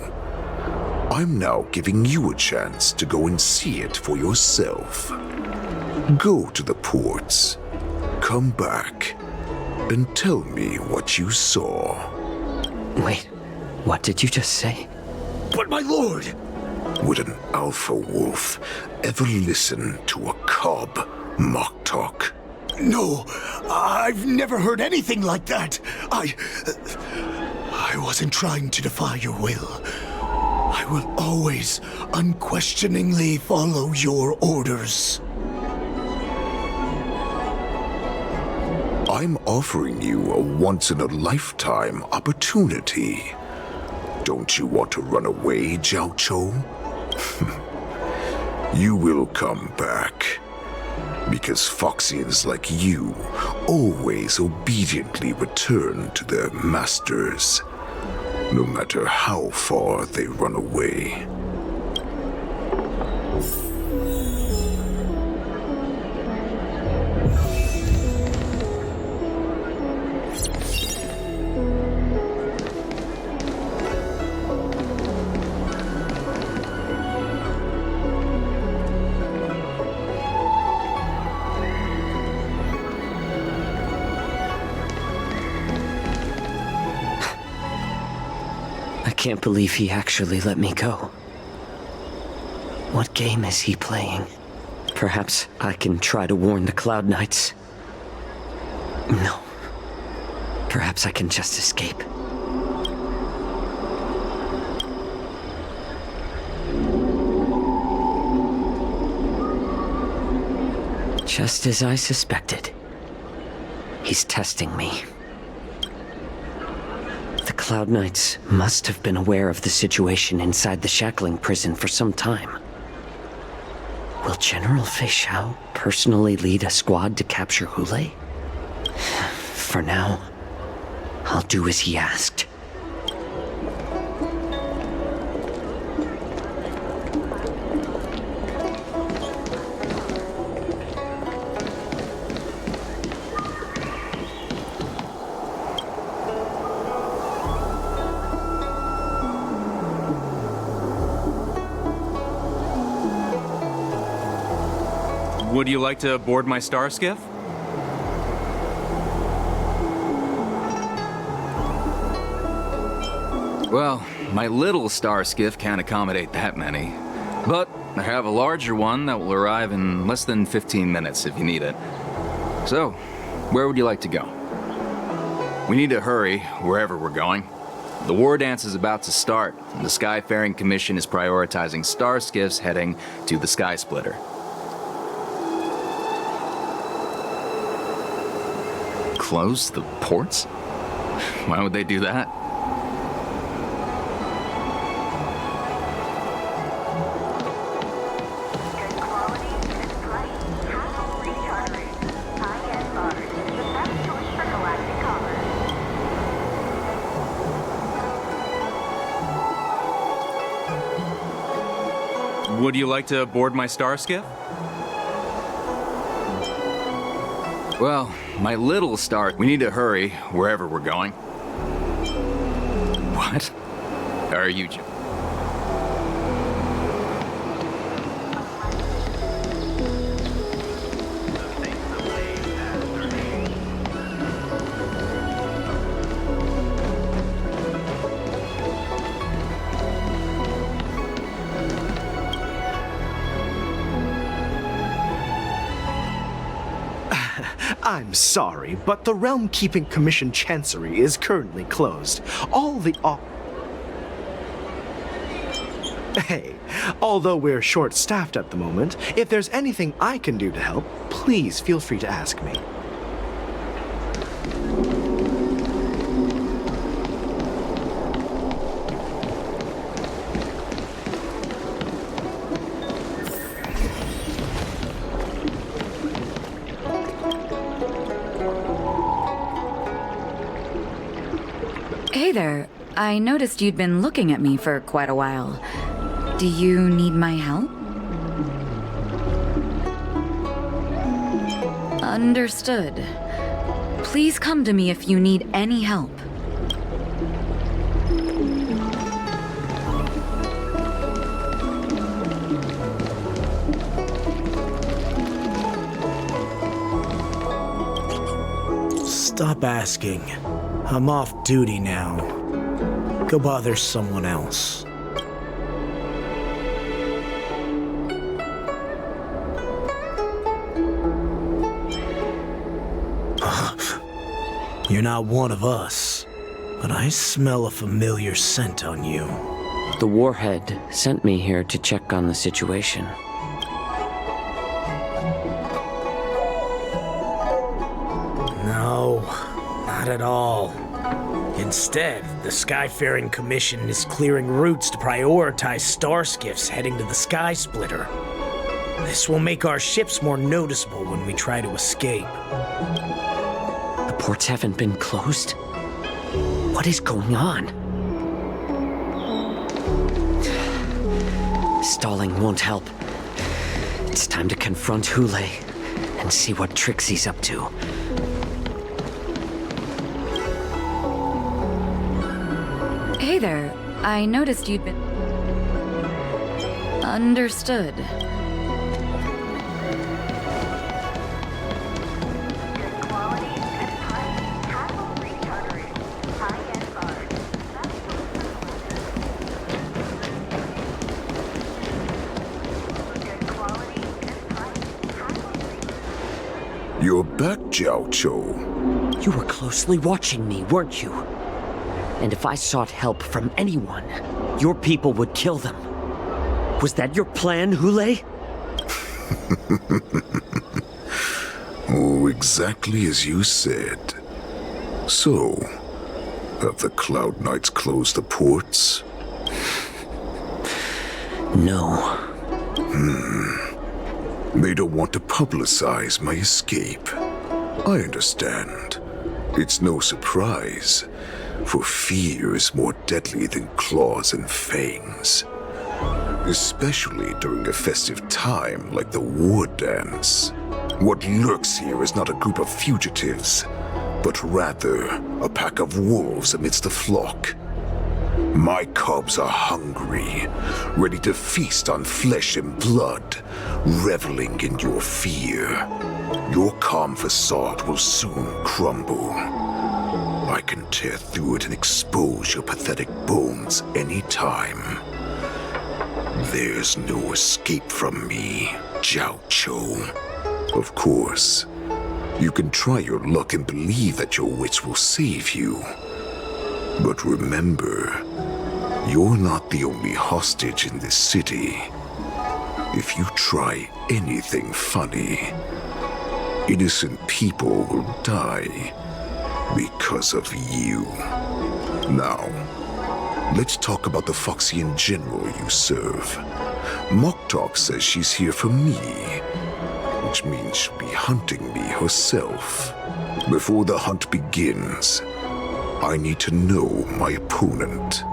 I'm now giving you a chance to go and see it for yourself. Go to the ports, come back, and tell me what you saw. Wait, what did you just say? But my lord! Would an alpha wolf ever listen to a cub, Moktok? No, I've never heard anything like that. I wasn't trying to defy your will. I will always unquestioningly follow your orders. I'm offering you a once-in-a-lifetime opportunity. Don't you want to run away, Jiao Chou? You will come back. Because Foxians like you always obediently return to their masters, no matter how far they run away. can't believe he actually let me go. What game is he playing? Perhaps I can try to warn the Cloud Knights. No. Perhaps I can just escape. Just as I suspected. He's testing me. The Cloud Knights must have been aware of the situation inside the shackling prison for some time. Will General Fei Xiao personally lead a squad to capture Hule? For now, I'll do as he asked. Would you like to board my star skiff? Well, my little star skiff can't accommodate that many. But I have a larger one that will arrive in less than 15 minutes if you need it. So, where would you like to go? We need to hurry wherever we're going. The war dance is about to start, and the Skyfaring Commission is prioritizing star skiffs heading to the Sky Splitter. Close the ports? Why would they do that? Would you like to board my star skiff? Well, my little star... We need to hurry wherever we're going. What? Are you... I'm sorry, but the Realm Keeping Commission Chancery is currently closed. All the Hey, although we're short-staffed at the moment, if there's anything I can do to help, please feel free to ask me. Hey there. I noticed you'd been looking at me for quite a while. Do you need my help? Understood. Please come to me if you need any help. Stop asking. I'm off duty now. Go bother someone else. You're not one of us, but I smell a familiar scent on you. The Warhead sent me here to check on the situation. No, not at all. Instead, the Skyfaring Commission is clearing routes to prioritize star skiffs heading to the Sky Splitter. This will make our ships more noticeable when we try to escape. The ports haven't been closed? What is going on? Stalling won't help. It's time to confront Hule and see what tricks he's up to. Hey there. I noticed you'd been... Understood. You're back, Jiao Cho. You were closely watching me, weren't you? And if I sought help from anyone, your people would kill them. Was that your plan, Hule? Oh, exactly as you said. So, have the Cloud Knights closed the ports? No. They don't want to publicize my escape. I understand. It's no surprise, for fear is more deadly than claws and fangs. Especially during a festive time like the war dance. What lurks here is not a group of fugitives, but rather a pack of wolves amidst the flock. My cubs are hungry, ready to feast on flesh and blood, reveling in your fear. Your calm facade will soon crumble. I can tear through it and expose your pathetic bones anytime. There's no escape from me, Jiao Cho. Of course, you can try your luck and believe that your wits will save you. But remember, you're not the only hostage in this city. If you try anything funny, innocent people will die because of you. Now, let's talk about the Foxian general you serve. Moktok says she's here for me, which means she'll be hunting me herself. Before the hunt begins, I need to know my opponent.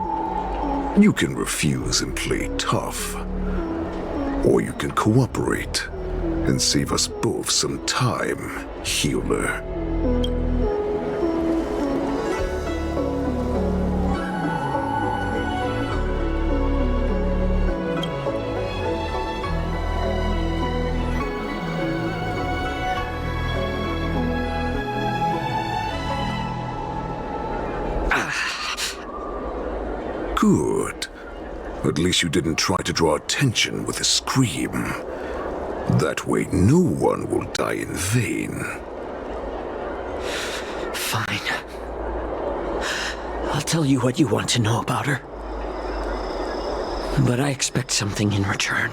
You can refuse and play tough, or you can cooperate and save us both some time, healer. Good. At least you didn't try to draw attention with a scream. That way no one will die in vain. Fine. I'll tell you what you want to know about her. But I expect something in return.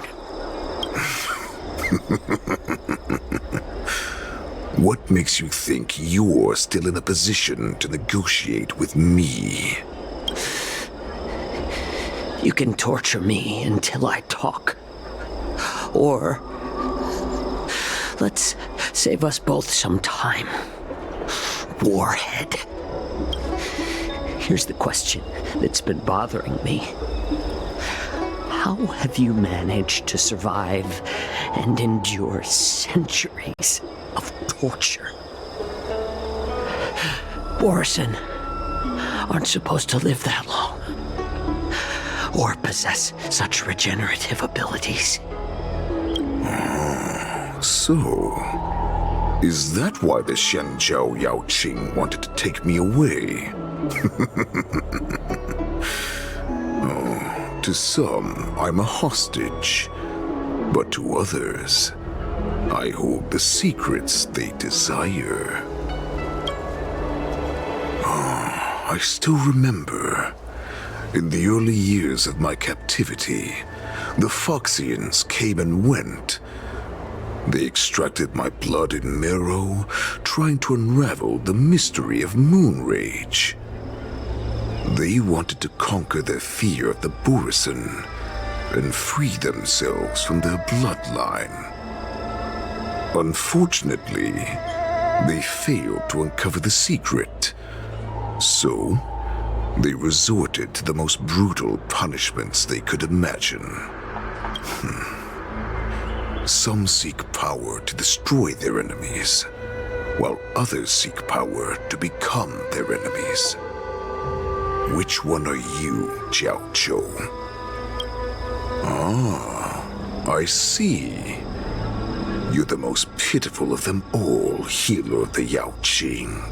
What makes you think you're still in a position to negotiate with me? You can torture me until I talk. Or let's save us both some time. Warhead. Here's the question that's been bothering me. How have you managed to survive and endure centuries of torture? Borison aren't supposed to live that long, or possess such regenerative abilities. So, is that why the Shenjiao Yaoqing wanted to take me away? To some, I'm a hostage, but to others, I hold the secrets they desire. I still remember, in the early years of my captivity, the Foxians came and went. They extracted my blood and marrow, trying to unravel the mystery of moon rage. They wanted to conquer their fear of the Borison and free themselves from their bloodline. Unfortunately, they failed to uncover the secret, so they resorted to the most brutal punishments they could imagine. Some seek power to destroy their enemies, while others seek power to become their enemies. Which one are you, Jiao Cho? I see. You're the most pitiful of them all, healer of the Yaoqing.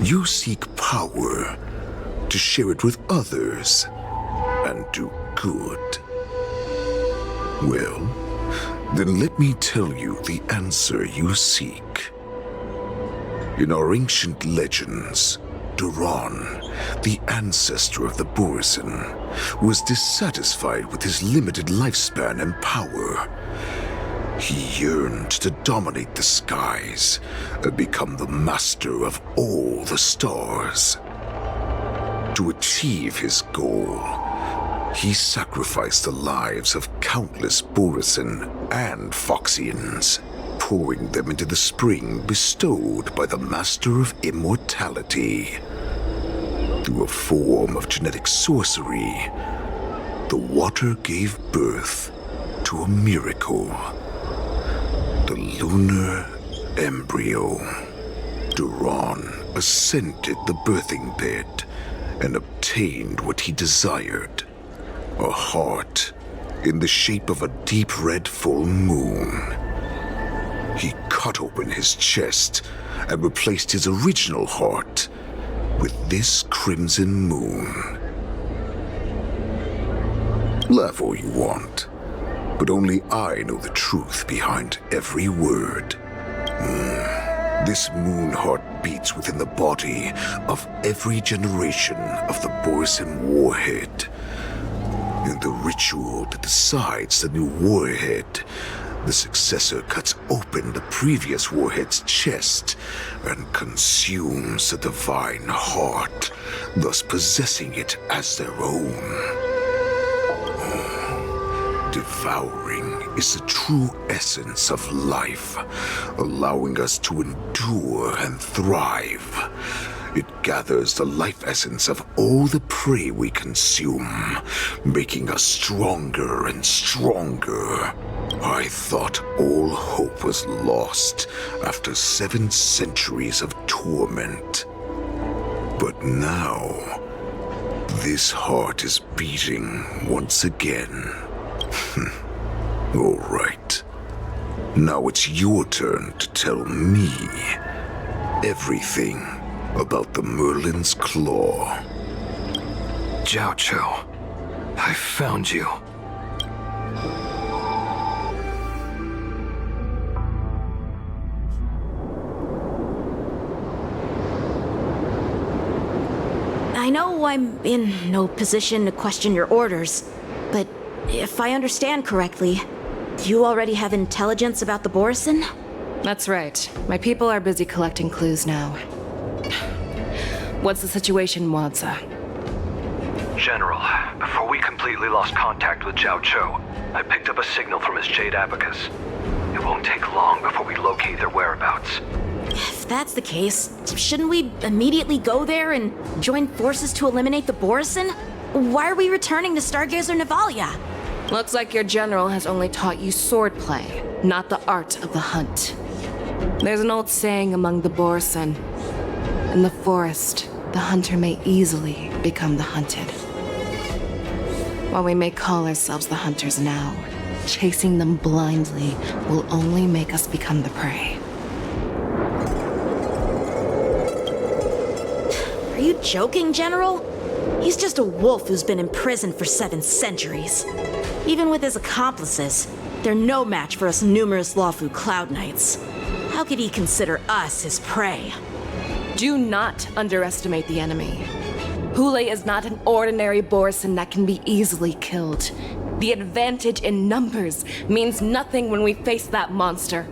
You seek power to share it with others and do good. Well, Then let me tell you the answer you seek. In our ancient legends, Duran, the ancestor of the Borisin, was dissatisfied with his limited lifespan and power. He yearned to dominate the skies and become the master of all the stars. To achieve his goal, he sacrificed the lives of countless Borisin and Foxians, pouring them into the spring bestowed by the Master of Immortality. Through a form of genetic sorcery, the water gave birth to a miracle. The lunar embryo. Duran ascended the birthing bed and obtained what he desired. A heart in the shape of a deep red full moon. He cut open his chest and replaced his original heart with this crimson moon. Laugh all you want, but only I know the truth behind every word. This moon heart beats within the body of every generation of the Borisin warhead. In the ritual that decides the new warhead, the successor cuts open the previous warhead's chest and consumes the divine heart, thus possessing it as their own. Devouring is the true essence of life, allowing us to endure and thrive. It gathers the life essence of all the prey we consume, making us stronger and stronger. I thought all hope was lost after 7 centuries of torment. But now, this heart is beating once again. All right. Now it's your turn to tell me everything about the Merlin's Claw. Jiao Cho, I found you. I know I'm in no position to question your orders, but if I understand correctly, you already have intelligence about the Borisin? That's right. My people are busy collecting clues now. What's the situation, Wadza? General, before we completely lost contact with Jiao Cho, I picked up a signal from his Jade Abacus. It won't take long before we locate their whereabouts. If that's the case, shouldn't we immediately go there and join forces to eliminate the Borisin? Why are we returning to Stargazer Navalia? Looks like your general has only taught you swordplay, not the art of the hunt. There's an old saying among the Borisin. In the forest, the hunter may easily become the hunted. While we may call ourselves the hunters now, chasing them blindly will only make us become the prey. Are you joking, General? He's just a wolf who's been imprisoned for 7 centuries. Even with his accomplices, they're no match for us numerous Lawfu Cloud Knights. How could he consider us his prey? Do not underestimate the enemy. Hule is not an ordinary Borisin that can be easily killed. The advantage in numbers means nothing when we face that monster.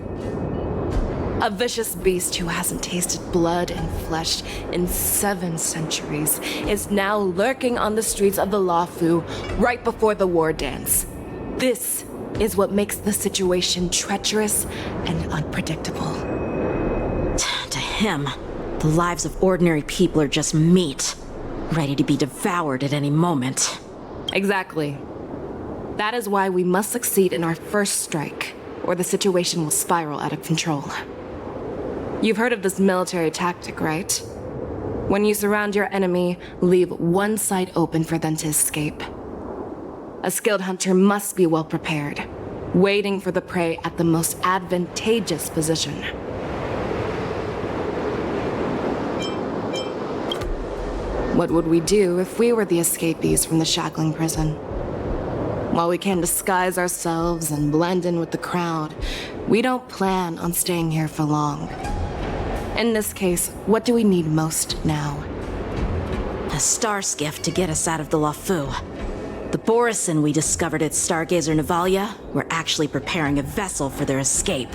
A vicious beast who hasn't tasted blood and flesh in 7 centuries is now lurking on the streets of the Lawfu right before the war dance. This is what makes the situation treacherous and unpredictable. To him, the lives of ordinary people are just meat, ready to be devoured at any moment. Exactly. That is why we must succeed in our first strike, or the situation will spiral out of control. You've heard of this military tactic, right? When you surround your enemy, leave one side open for them to escape. A skilled hunter must be well prepared, waiting for the prey at the most advantageous position. What would we do if we were the escapees from the shackling prison? While we can disguise ourselves and blend in with the crowd, we don't plan on staying here for long. In this case, what do we need most now? A star skiff to get us out of the Lafu. The Borison we discovered at Stargazer Navalia were actually preparing a vessel for their escape.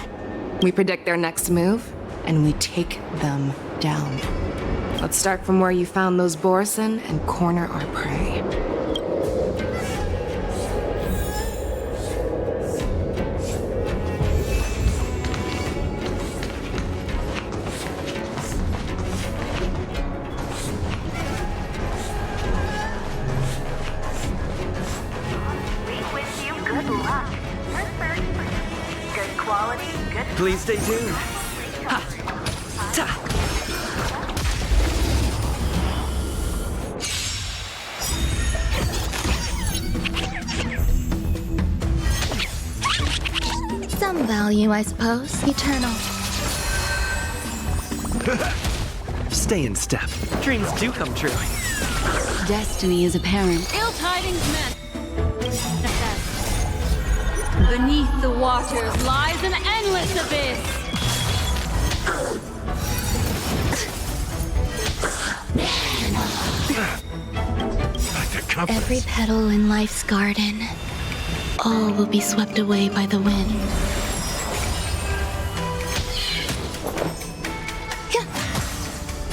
We predict their next move, and we take them down. Let's start from where you found those Borison and corner our prey. Please stay tuned. Ha! Ta! Some value, I suppose. Eternal. Stay in step. Dreams do come true. Destiny is apparent. Ill tidings meant. Beneath the waters lies an endless abyss. Every petal in life's garden, all will be swept away by the wind.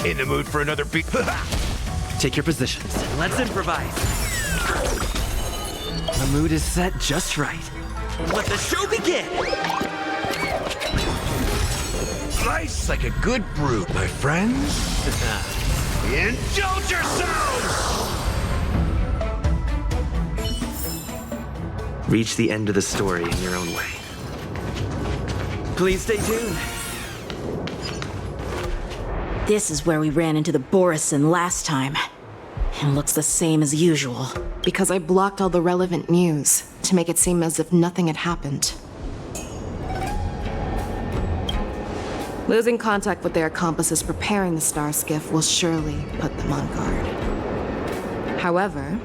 In the mood for another beat? Take your positions. Let's improvise. The mood is set just right. Let the show begin! Slice like a good brew, my friends. Indulge yourselves! Reach the end of the story in your own way. Please stay tuned. This is where we ran into the Borison last time. And looks the same as usual. Because I blocked all the relevant news to make it seem as if nothing had happened. Losing contact with their accomplices preparing the star skiff will surely put them on guard. However,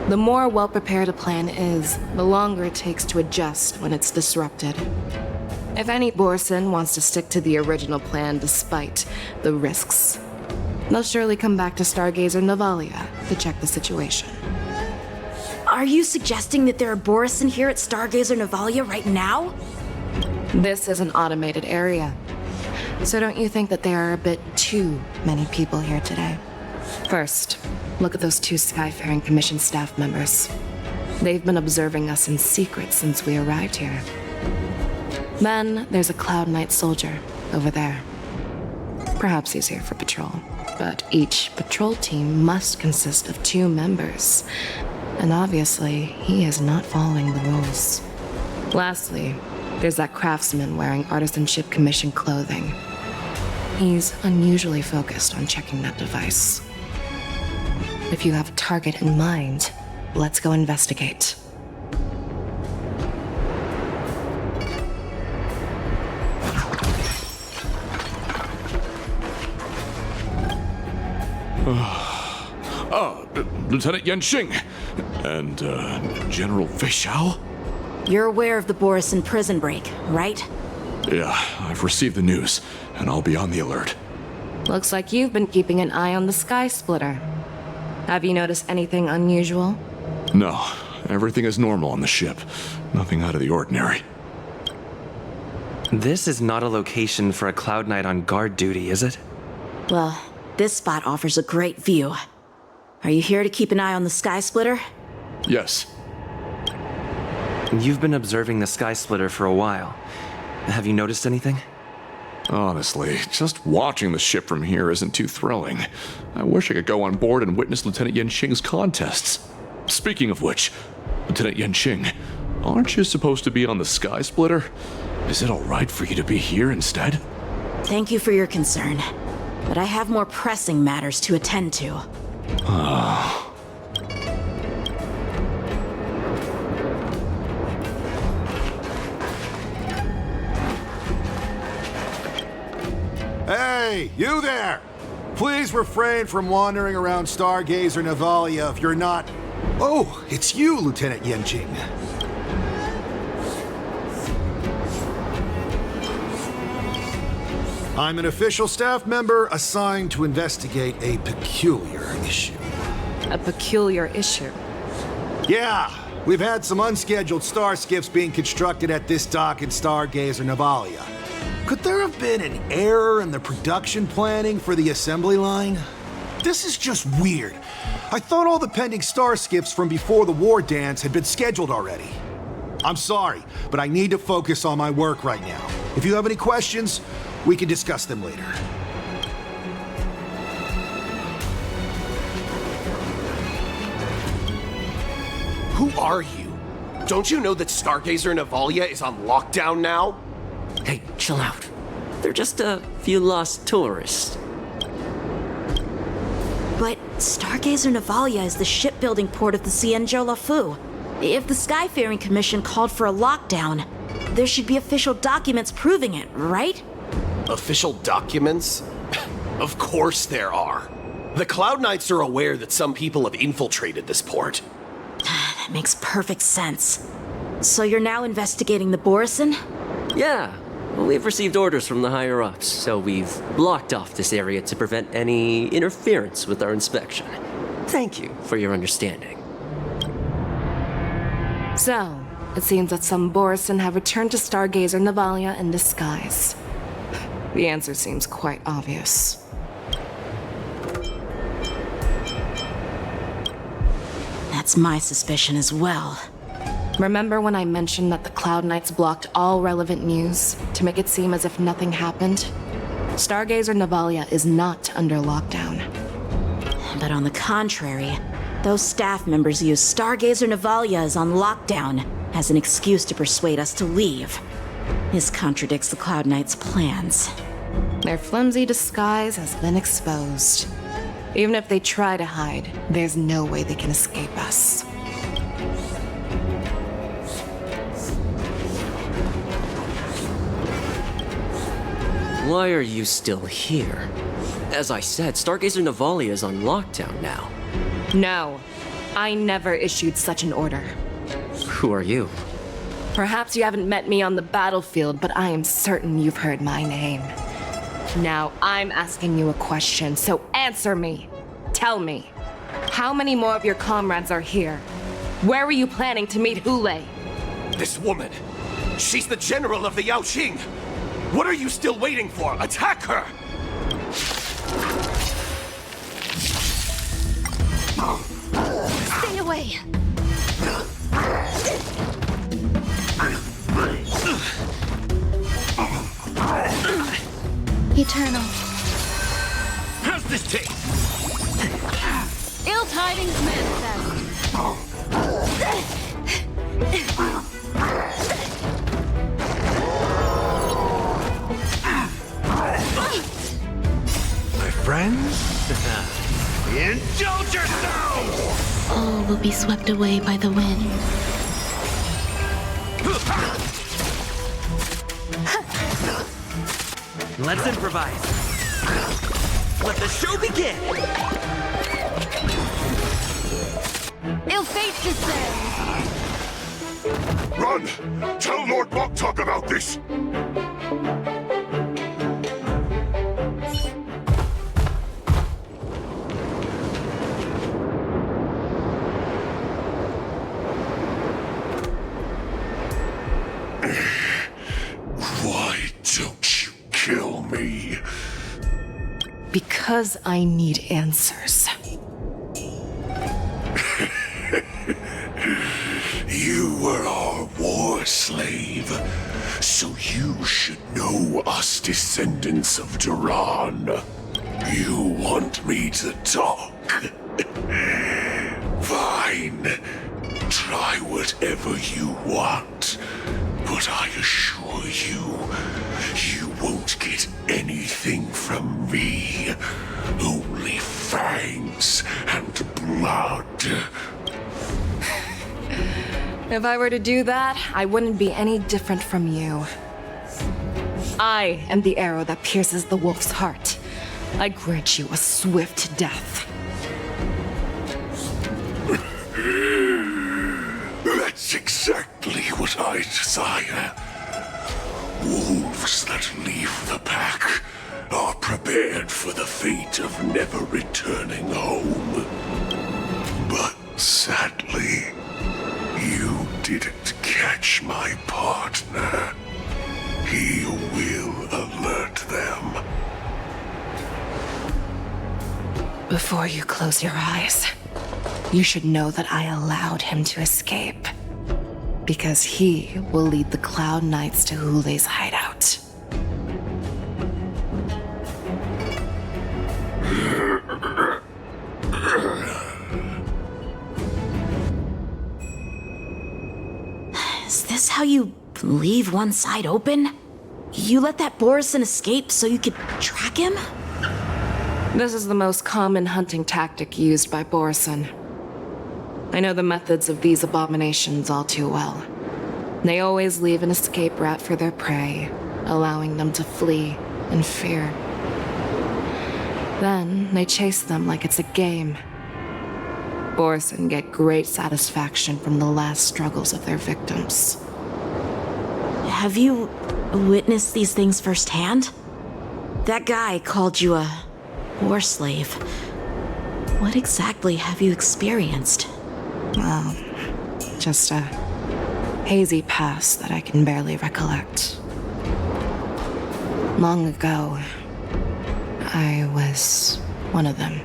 the more well-prepared a plan is, the longer it takes to adjust when it's disrupted. If any Borison wants to stick to the original plan despite the risks, they'll surely come back to Stargazer Navalia to check the situation. Are you suggesting that there are Borison here at Stargazer Navalia right now? This is an automated area. So don't you think that there are a bit too many people here today? First, look at those two Skyfaring Commission staff members. They've been observing us in secret since we arrived here. Then there's a Cloud Knight soldier over there. Perhaps he's here for patrol, but each patrol team must consist of 2 members. And obviously, he is not following the rules. Lastly, there's that craftsman wearing Artisanship Commission clothing. He's unusually focused on checking that device. If you have a target in mind, let's go investigate. Lieutenant Yanxing and General Fei Xiao? You're aware of the Borison prison break, right? Yeah, I've received the news, and I'll be on the alert. Looks like you've been keeping an eye on the Sky Splitter. Have you noticed anything unusual? No, everything is normal on the ship. Nothing out of the ordinary. This is not a location for a Cloud Knight on guard duty, is it? Well, this spot offers a great view. Are you here to keep an eye on the Sky Splitter? Yes. You've been observing the Sky Splitter for a while. Have you noticed anything? Honestly, just watching the ship from here isn't too thrilling. I wish I could go on board and witness Lieutenant Yanxing's contests. Speaking of which, Lieutenant Yanxing, aren't you supposed to be on the Sky Splitter? Is it all right for you to be here instead? Thank you for your concern, but I have more pressing matters to attend to. Hey, you there! Please refrain from wandering around Stargazer Navalia if you're not Oh, it's you, Lieutenant Yenjing. I'm an official staff member assigned to investigate a peculiar issue. A peculiar issue? Yeah, we've had some unscheduled star skiffs being constructed at this dock in Stargazer Navalia. Could there have been an error in the production planning for the assembly line? This is just weird. I thought all the pending star skiffs from before the war dance had been scheduled already. I'm sorry, but I need to focus on my work right now. If you have any questions, we can discuss them later. Who are you? Don't you know that Stargazer Navalia is on lockdown now? Hey, chill out. They're just a few lost tourists. But Stargazer Navalia is the shipbuilding port of the Xianzhou Lafu. If the Skyfaring Commission called for a lockdown, there should be official documents proving it, right? Official documents? Of course there are. The Cloud Knights are aware that some people have infiltrated this port. That makes perfect sense. So you're now investigating the Borison? Yeah, well, we've received orders from the higher-ups, so we've blocked off this area to prevent any interference with our inspection. Thank you for your understanding. So, it seems that some Borison have returned to Stargazer Navalia in disguise. The answer seems quite obvious. That's my suspicion as well. Remember when I mentioned that the Cloud Knights blocked all relevant news to make it seem as if nothing happened? Stargazer Navalia is not under lockdown. But on the contrary, those staff members use Stargazer Navalia is on lockdown as an excuse to persuade us to leave. This contradicts the Cloud Knights' plans. Their flimsy disguise has been exposed. Even if they try to hide, there's no way they can escape us. Why are you still here? As I said, Stargazer Navalia is on lockdown now. No, I never issued such an order. Who are you? Perhaps you haven't met me on the battlefield, but I am certain you've heard my name. Now, I'm asking you a question, so answer me. Tell me, how many more of your comrades are here? Where were you planning to meet Hule? This woman, she's the general of the Yaoqing. What are you still waiting for? Attack her! Stay away! Eternal. How's this taste? Ill tidings manifest. My friends, indulge yourselves! All will be swept away by the wind. Let's improvise. Let the show begin! Ill fate descends. Run! Tell Lord Moktok about this! Why don't you kill me? Because I need answers. You were our war slave, so you should know us descendants of Duran. You want me to talk? Fine. Try whatever you want, but I assure you, you won't get anything from me. Only fangs and blood. If I were to do that, I wouldn't be any different from you. I am the arrow that pierces the wolf's heart. I grant you a swift death. That's exactly what I desire. Wolves that leave the pack are prepared for the fate of never returning home. But sadly, you didn't catch my partner. He will alert them. Before you close your eyes, you should know that I allowed him to escape. Because he will lead the Cloud Knights to Hule's hideout. Is this how you leave one side open? You let that Borison escape so you could track him? This is the most common hunting tactic used by Borison. I know the methods of these abominations all too well. They always leave an escape route for their prey, allowing them to flee in fear. Then they chase them like it's a game. Borison get great satisfaction from the last struggles of their victims. Have you witnessed these things firsthand? That guy called you a war slave. What exactly have you experienced? Well, just a hazy past that I can barely recollect. Long ago, I was one of them.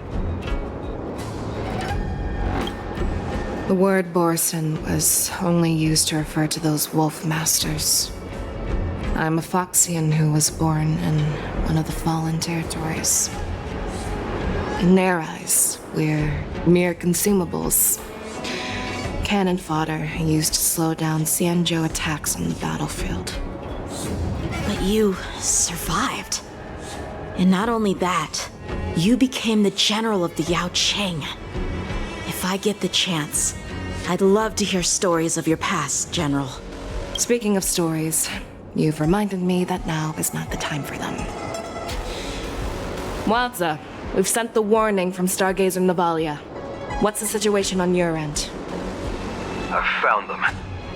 The word Borison was only used to refer to those wolf masters. I'm a Foxian who was born in one of the fallen territories. In their eyes, we're mere consumables. Cannon fodder used to slow down Xianzhou attacks on the battlefield. But you survived. And not only that, you became the general of the Yaoqing. If I get the chance, I'd love to hear stories of your past, General. Speaking of stories, you've reminded me that now is not the time for them. Wadza, we've sent the warning from Stargazer Navalia. What's the situation on your end? I've found them.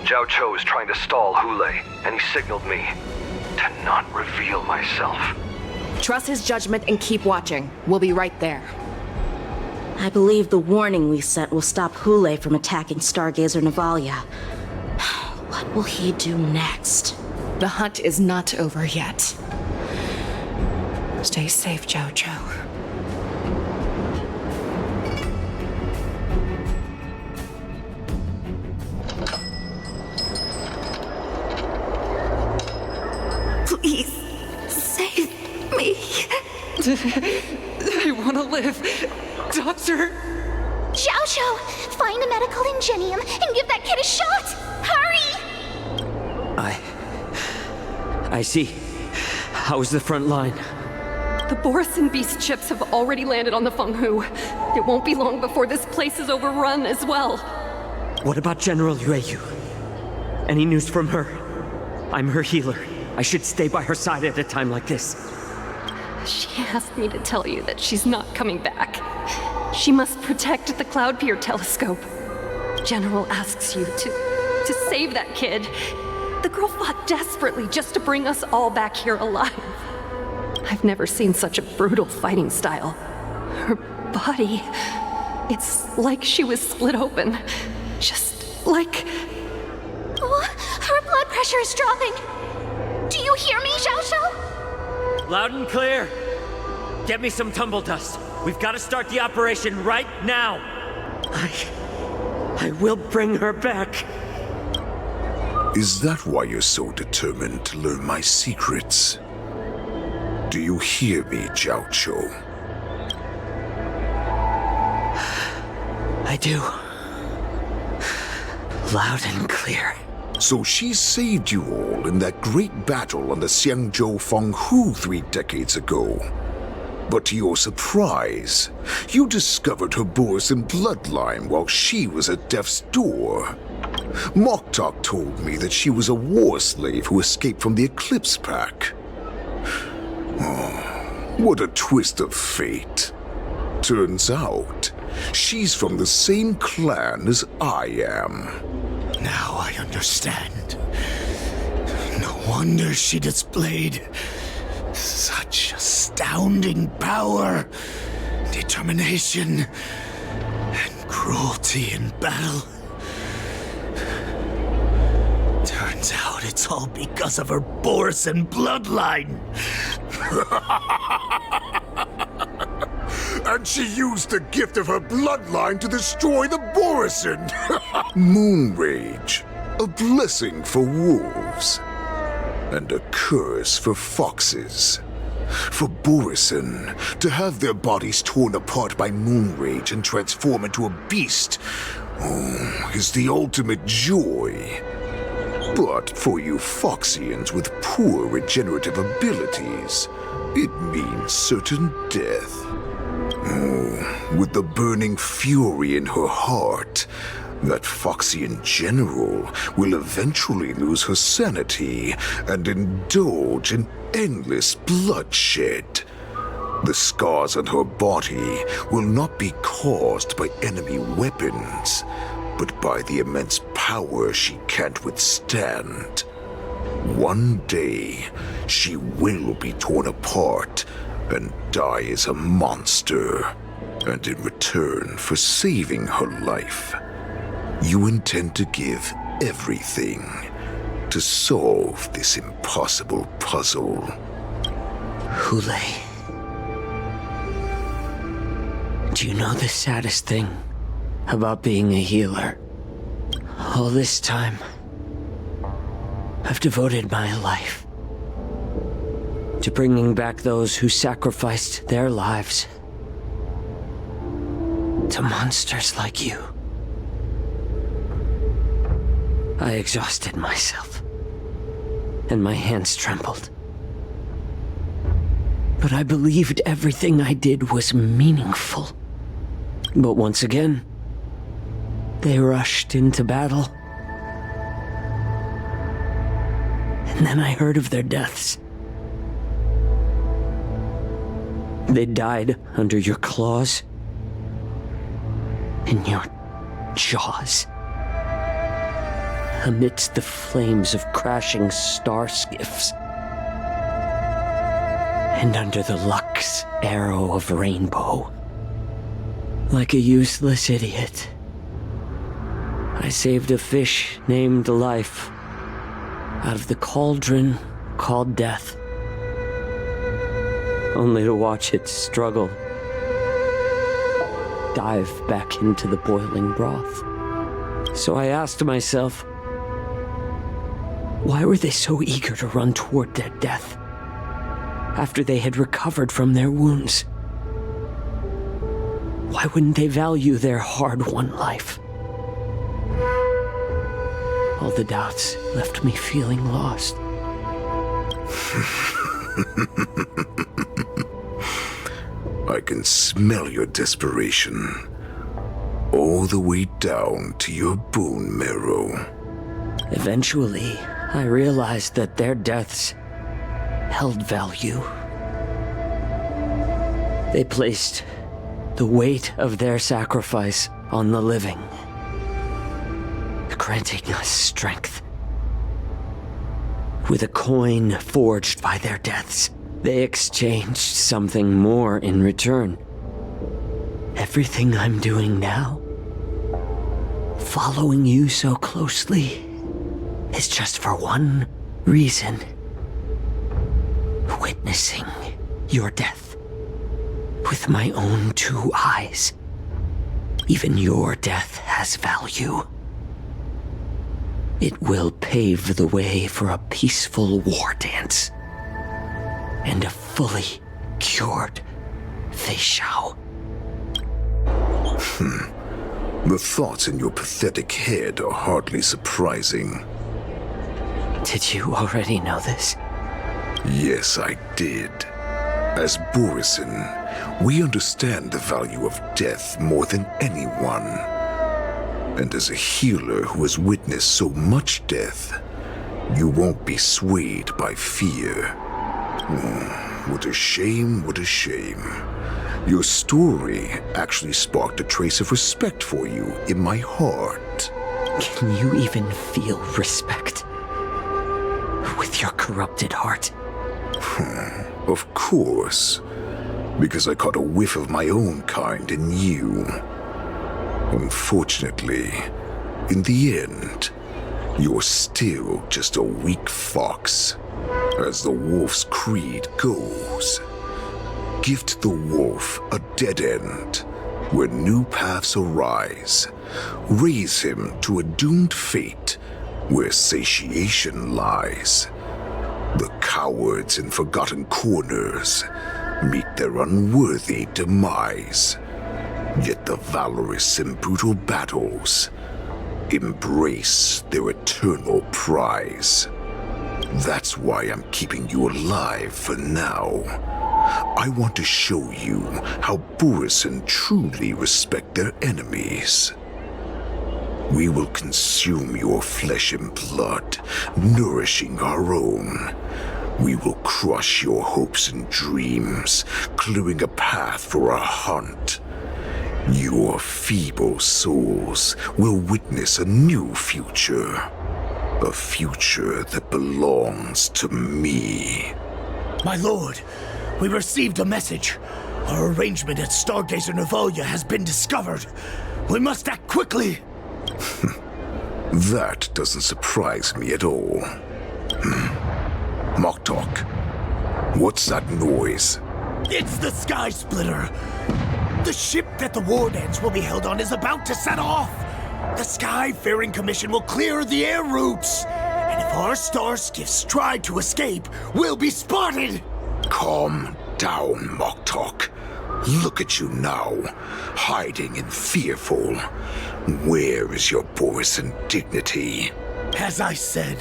Zhao Cho is trying to stall Hule, and he signaled me to not reveal myself. Trust his judgment and keep watching. We'll be right there. I believe the warning we sent will stop Hule from attacking Stargazer Navalia. What will he do next? The hunt is not over yet. Stay safe, Zhao Cho. Please, save me. I want to live. Doctor! Zhao Cho, find a medical ingenium and give that kid a shot! Hurry! I see. How's the front line? The Borison beast ships have already landed on the Fenghu. It won't be long before this place is overrun as well. What about General Yueyu? Any news from her? I'm her healer. I should stay by her side at a time like this. She asked me to tell you that she's not coming back. She must protect the Cloud Pier telescope. General asks you to save that kid. The girl fought desperately just to bring us all back here alive. I've never seen such a brutal fighting style. Her body, it's like she was split open. Just like... Oh, her blood pressure is dropping. Do you hear me, Zhao Cho? Loud and clear. Get me some tumble dust. We've got to start the operation right now. I will bring her back. Is that why you're so determined to learn my secrets? Do you hear me, Zhao Cho? I do. Loud and clear. So she saved you all in that great battle on the Xianzhou Fenghu 3 decades ago. But to your surprise, you discovered her Borison bloodline while she was at death's door. Moktok told me that she was a war slave who escaped from the Eclipse Pack. Oh, what a twist of fate. Turns out, she's from the same clan as I am. Now I understand. No wonder she displayed such astounding power, determination, and cruelty in battle. Turns out it's all because of her Borison bloodline. And she used the gift of her bloodline to destroy the Borison. Moon Rage, a blessing for wolves, and a curse for foxes. For Borison to have their bodies torn apart by Moon Rage and transform into a beast, is the ultimate joy. But for you Foxians with poor regenerative abilities, it means certain death. With the burning fury in her heart, that Foxian general will eventually lose her sanity and indulge in endless bloodshed. The scars on her body will not be caused by enemy weapons, but by the immense power she can't withstand. One day, she will be torn apart and die as a monster. And in return for saving her life, you intend to give everything to solve this impossible puzzle. Hule, do you know the saddest thing about being a healer? All this time, I've devoted my life to bringing back those who sacrificed their lives to monsters like you. I exhausted myself, and my hands trembled. But I believed everything I did was meaningful. But once again, they rushed into battle. And then I heard of their deaths. They died under your claws, in your jaws, amidst the flames of crashing star skiffs, and under the Lux arrow of Rainbow. Like a useless idiot, I saved a fish named Life out of the cauldron called Death, only to watch it struggle, dive back into the boiling broth. So I asked myself, why were they so eager to run toward their death after they had recovered from their wounds? Why wouldn't they value their hard-won life? All the doubts left me feeling lost. I can smell your desperation, all the way down to your bone marrow. Eventually, I realized that their deaths held value. They placed the weight of their sacrifice on the living, granting us strength. With a coin forged by their deaths, they exchanged something more in return. Everything I'm doing now, following you so closely, is just for one reason. Witnessing your death with my own two eyes. Even your death has value. It will pave the way for a peaceful war dance and a fully cured Fei Shao. The thoughts in your pathetic head are hardly surprising. Did you already know this? Yes, I did. As Borison, we understand the value of death more than anyone. And as a healer who has witnessed so much death, you won't be swayed by fear. What a shame, what a shame. Your story actually sparked a trace of respect for you in my heart. Can you even feel respect? With your corrupted heart? Of course. Because I caught a whiff of my own kind in you. Unfortunately, in the end, you're still just a weak fox. As the wolf's creed goes, gift the wolf a dead end where new paths arise. Raise him to a doomed fate where satiation lies. The cowards in forgotten corners meet their unworthy demise. Yet the valorous in brutal battles embrace their eternal prize. That's why I'm keeping you alive for now. I want to show you how Borisin truly respect their enemies. We will consume your flesh and blood, nourishing our own. We will crush your hopes and dreams, clearing a path for our hunt. Your feeble souls will witness a new future. A future that belongs to me. My lord, we received a message. Our arrangement at Stargazer Navalia has been discovered. We must act quickly. That doesn't surprise me at all. Moktok, what's that noise? It's the Sky Splitter. The ship that the Wardens will be held on is about to set off. The Skyfaring Commission will clear the air routes. And if our star skiffs try to escape, we'll be spotted. Calm down, Moktok. Look at you now, hiding and fearful. Where is your Borisin dignity? As I said,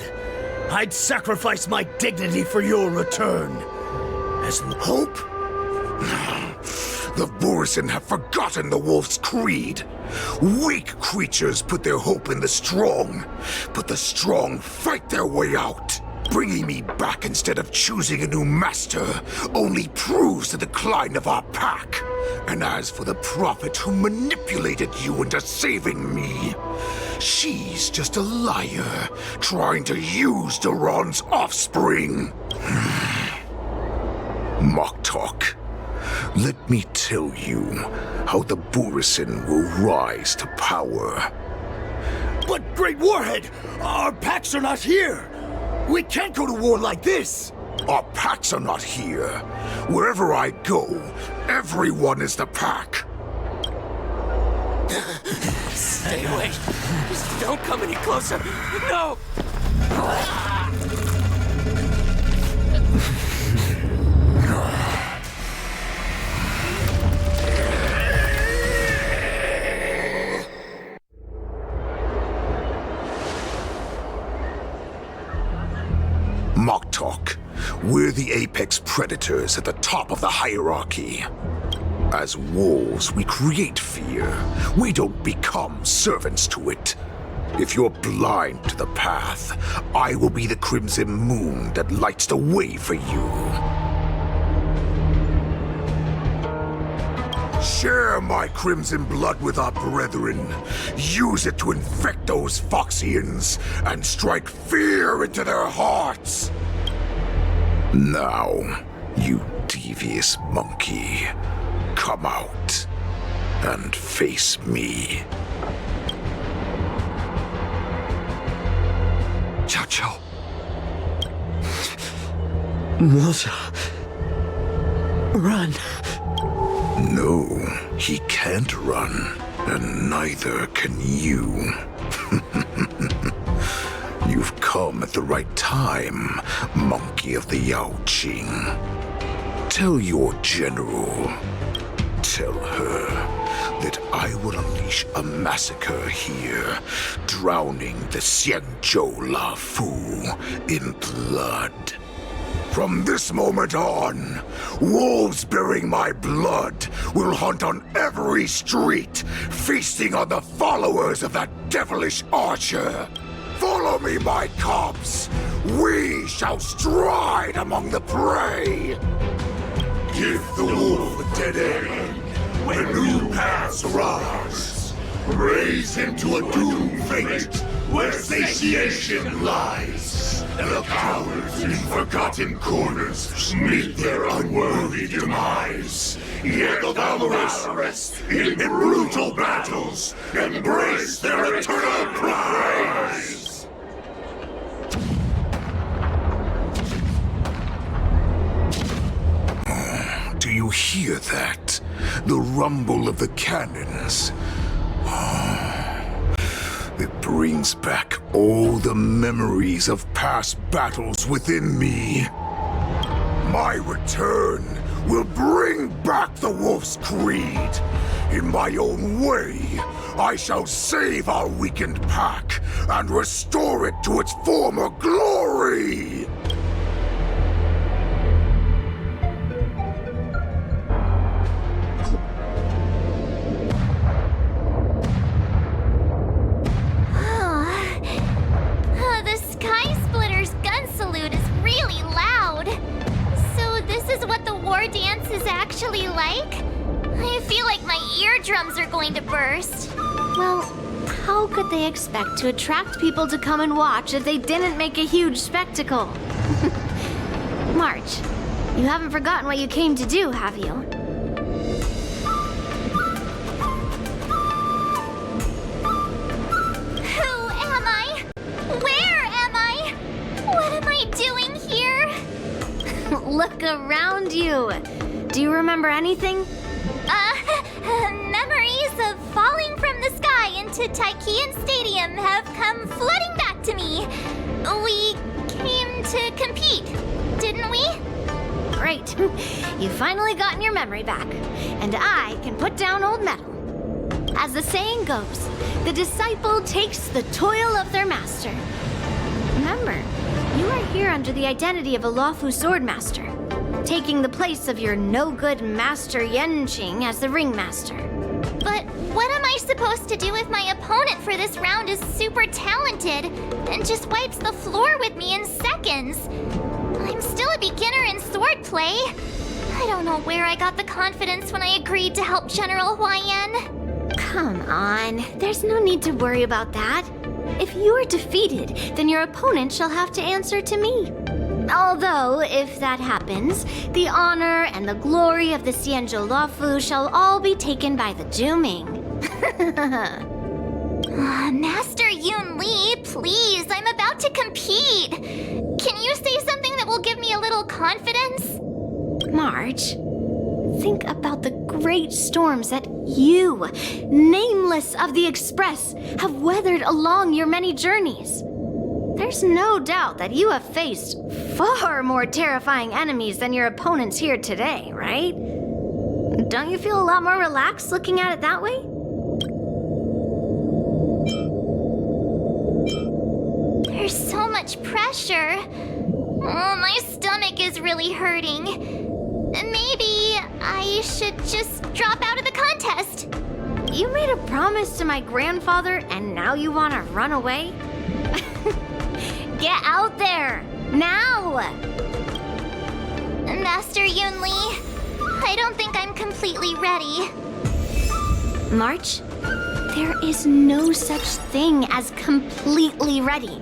I'd sacrifice my dignity for your return. As hope? The Borisin have forgotten the wolf's creed. Weak creatures put their hope in the strong, but the strong fight their way out. Bringing me back instead of choosing a new master only proves the decline of our pack. And as for the prophet who manipulated you into saving me, she's just a liar trying to use Duran's offspring. Moktok, let me tell you how the Borisin will rise to power. But Great Warhead, our packs are not here. We can't go to war like this! Our packs are not here. Wherever I go, everyone is the pack. Stay away. Just don't come any closer. No! Moktok, we're the apex predators at the top of the hierarchy. As wolves, we create fear. We don't become servants to it. If you're blind to the path, I will be the crimson moon that lights the way for you. Share my crimson blood with our brethren. Use it to infect those Foxians and strike fear into their hearts. Now, you devious monkey, come out and face me. Chow. Moza. Run. No, he can't run, and neither can you. You've come at the right time, monkey of the Yao Qing. Tell your general, tell her that I will unleash a massacre here, drowning the Xianzhou La Fu in blood. From this moment on, wolves bearing my blood will hunt on every street, feasting on the followers of that devilish archer. Follow me, my cubs. We shall stride among the prey. Give the wolf a dead end when new paths arise. Raise him to a doomed fate where satiation lies. The cowards in forgotten corners meet their unworthy demise. Yet the valorous in brutal battles embrace their eternal prize. Do you hear that? The rumble of the cannons. It brings back all the memories of past battles within me. My return will bring back the Wolf's Creed. In my own way, I shall save our weakened pack and restore it to its former glory! Dance is actually like? I feel like my eardrums are going to burst. Well, how could they expect to attract people to come and watch if they didn't make a huge spectacle? March, you haven't forgotten what you came to do, have you? Who am I? Where am I? What am I doing here? Look around you. Do you remember anything? Memories of falling from the sky into Tykean Stadium have come flooding back to me. We came to compete, didn't we? Great. You finally gotten your memory back, and I can put down old metal. As the saying goes, the disciple takes the toil of their master. Remember, you are here under the identity of a Luofu Swordmaster, taking the place of your no-good Master Yenqing as the Ringmaster. But what am I supposed to do if my opponent for this round is super talented and just wipes the floor with me in seconds? I'm still a beginner in swordplay. I don't know where I got the confidence when I agreed to help General Huaiyan. Come on, there's no need to worry about that. If you are defeated, then your opponent shall have to answer to me. Although, if that happens, the honor and the glory of the Xianzhou Luofu shall all be taken by the Juming. Master Yun Li, please, I'm about to compete. Can you say something that will give me a little confidence? March, think about the great storms that you, nameless of the Express, have weathered along your many journeys. There's no doubt that you have faced far more terrifying enemies than your opponents here today, right? Don't you feel a lot more relaxed looking at it that way? There's so much pressure. Oh, my stomach is really hurting. Maybe I should just drop out of the contest. You made a promise to my grandfather and now you want to run away? Get out there! Now! Master Yun Li, I don't think I'm completely ready. March, there is no such thing as completely ready.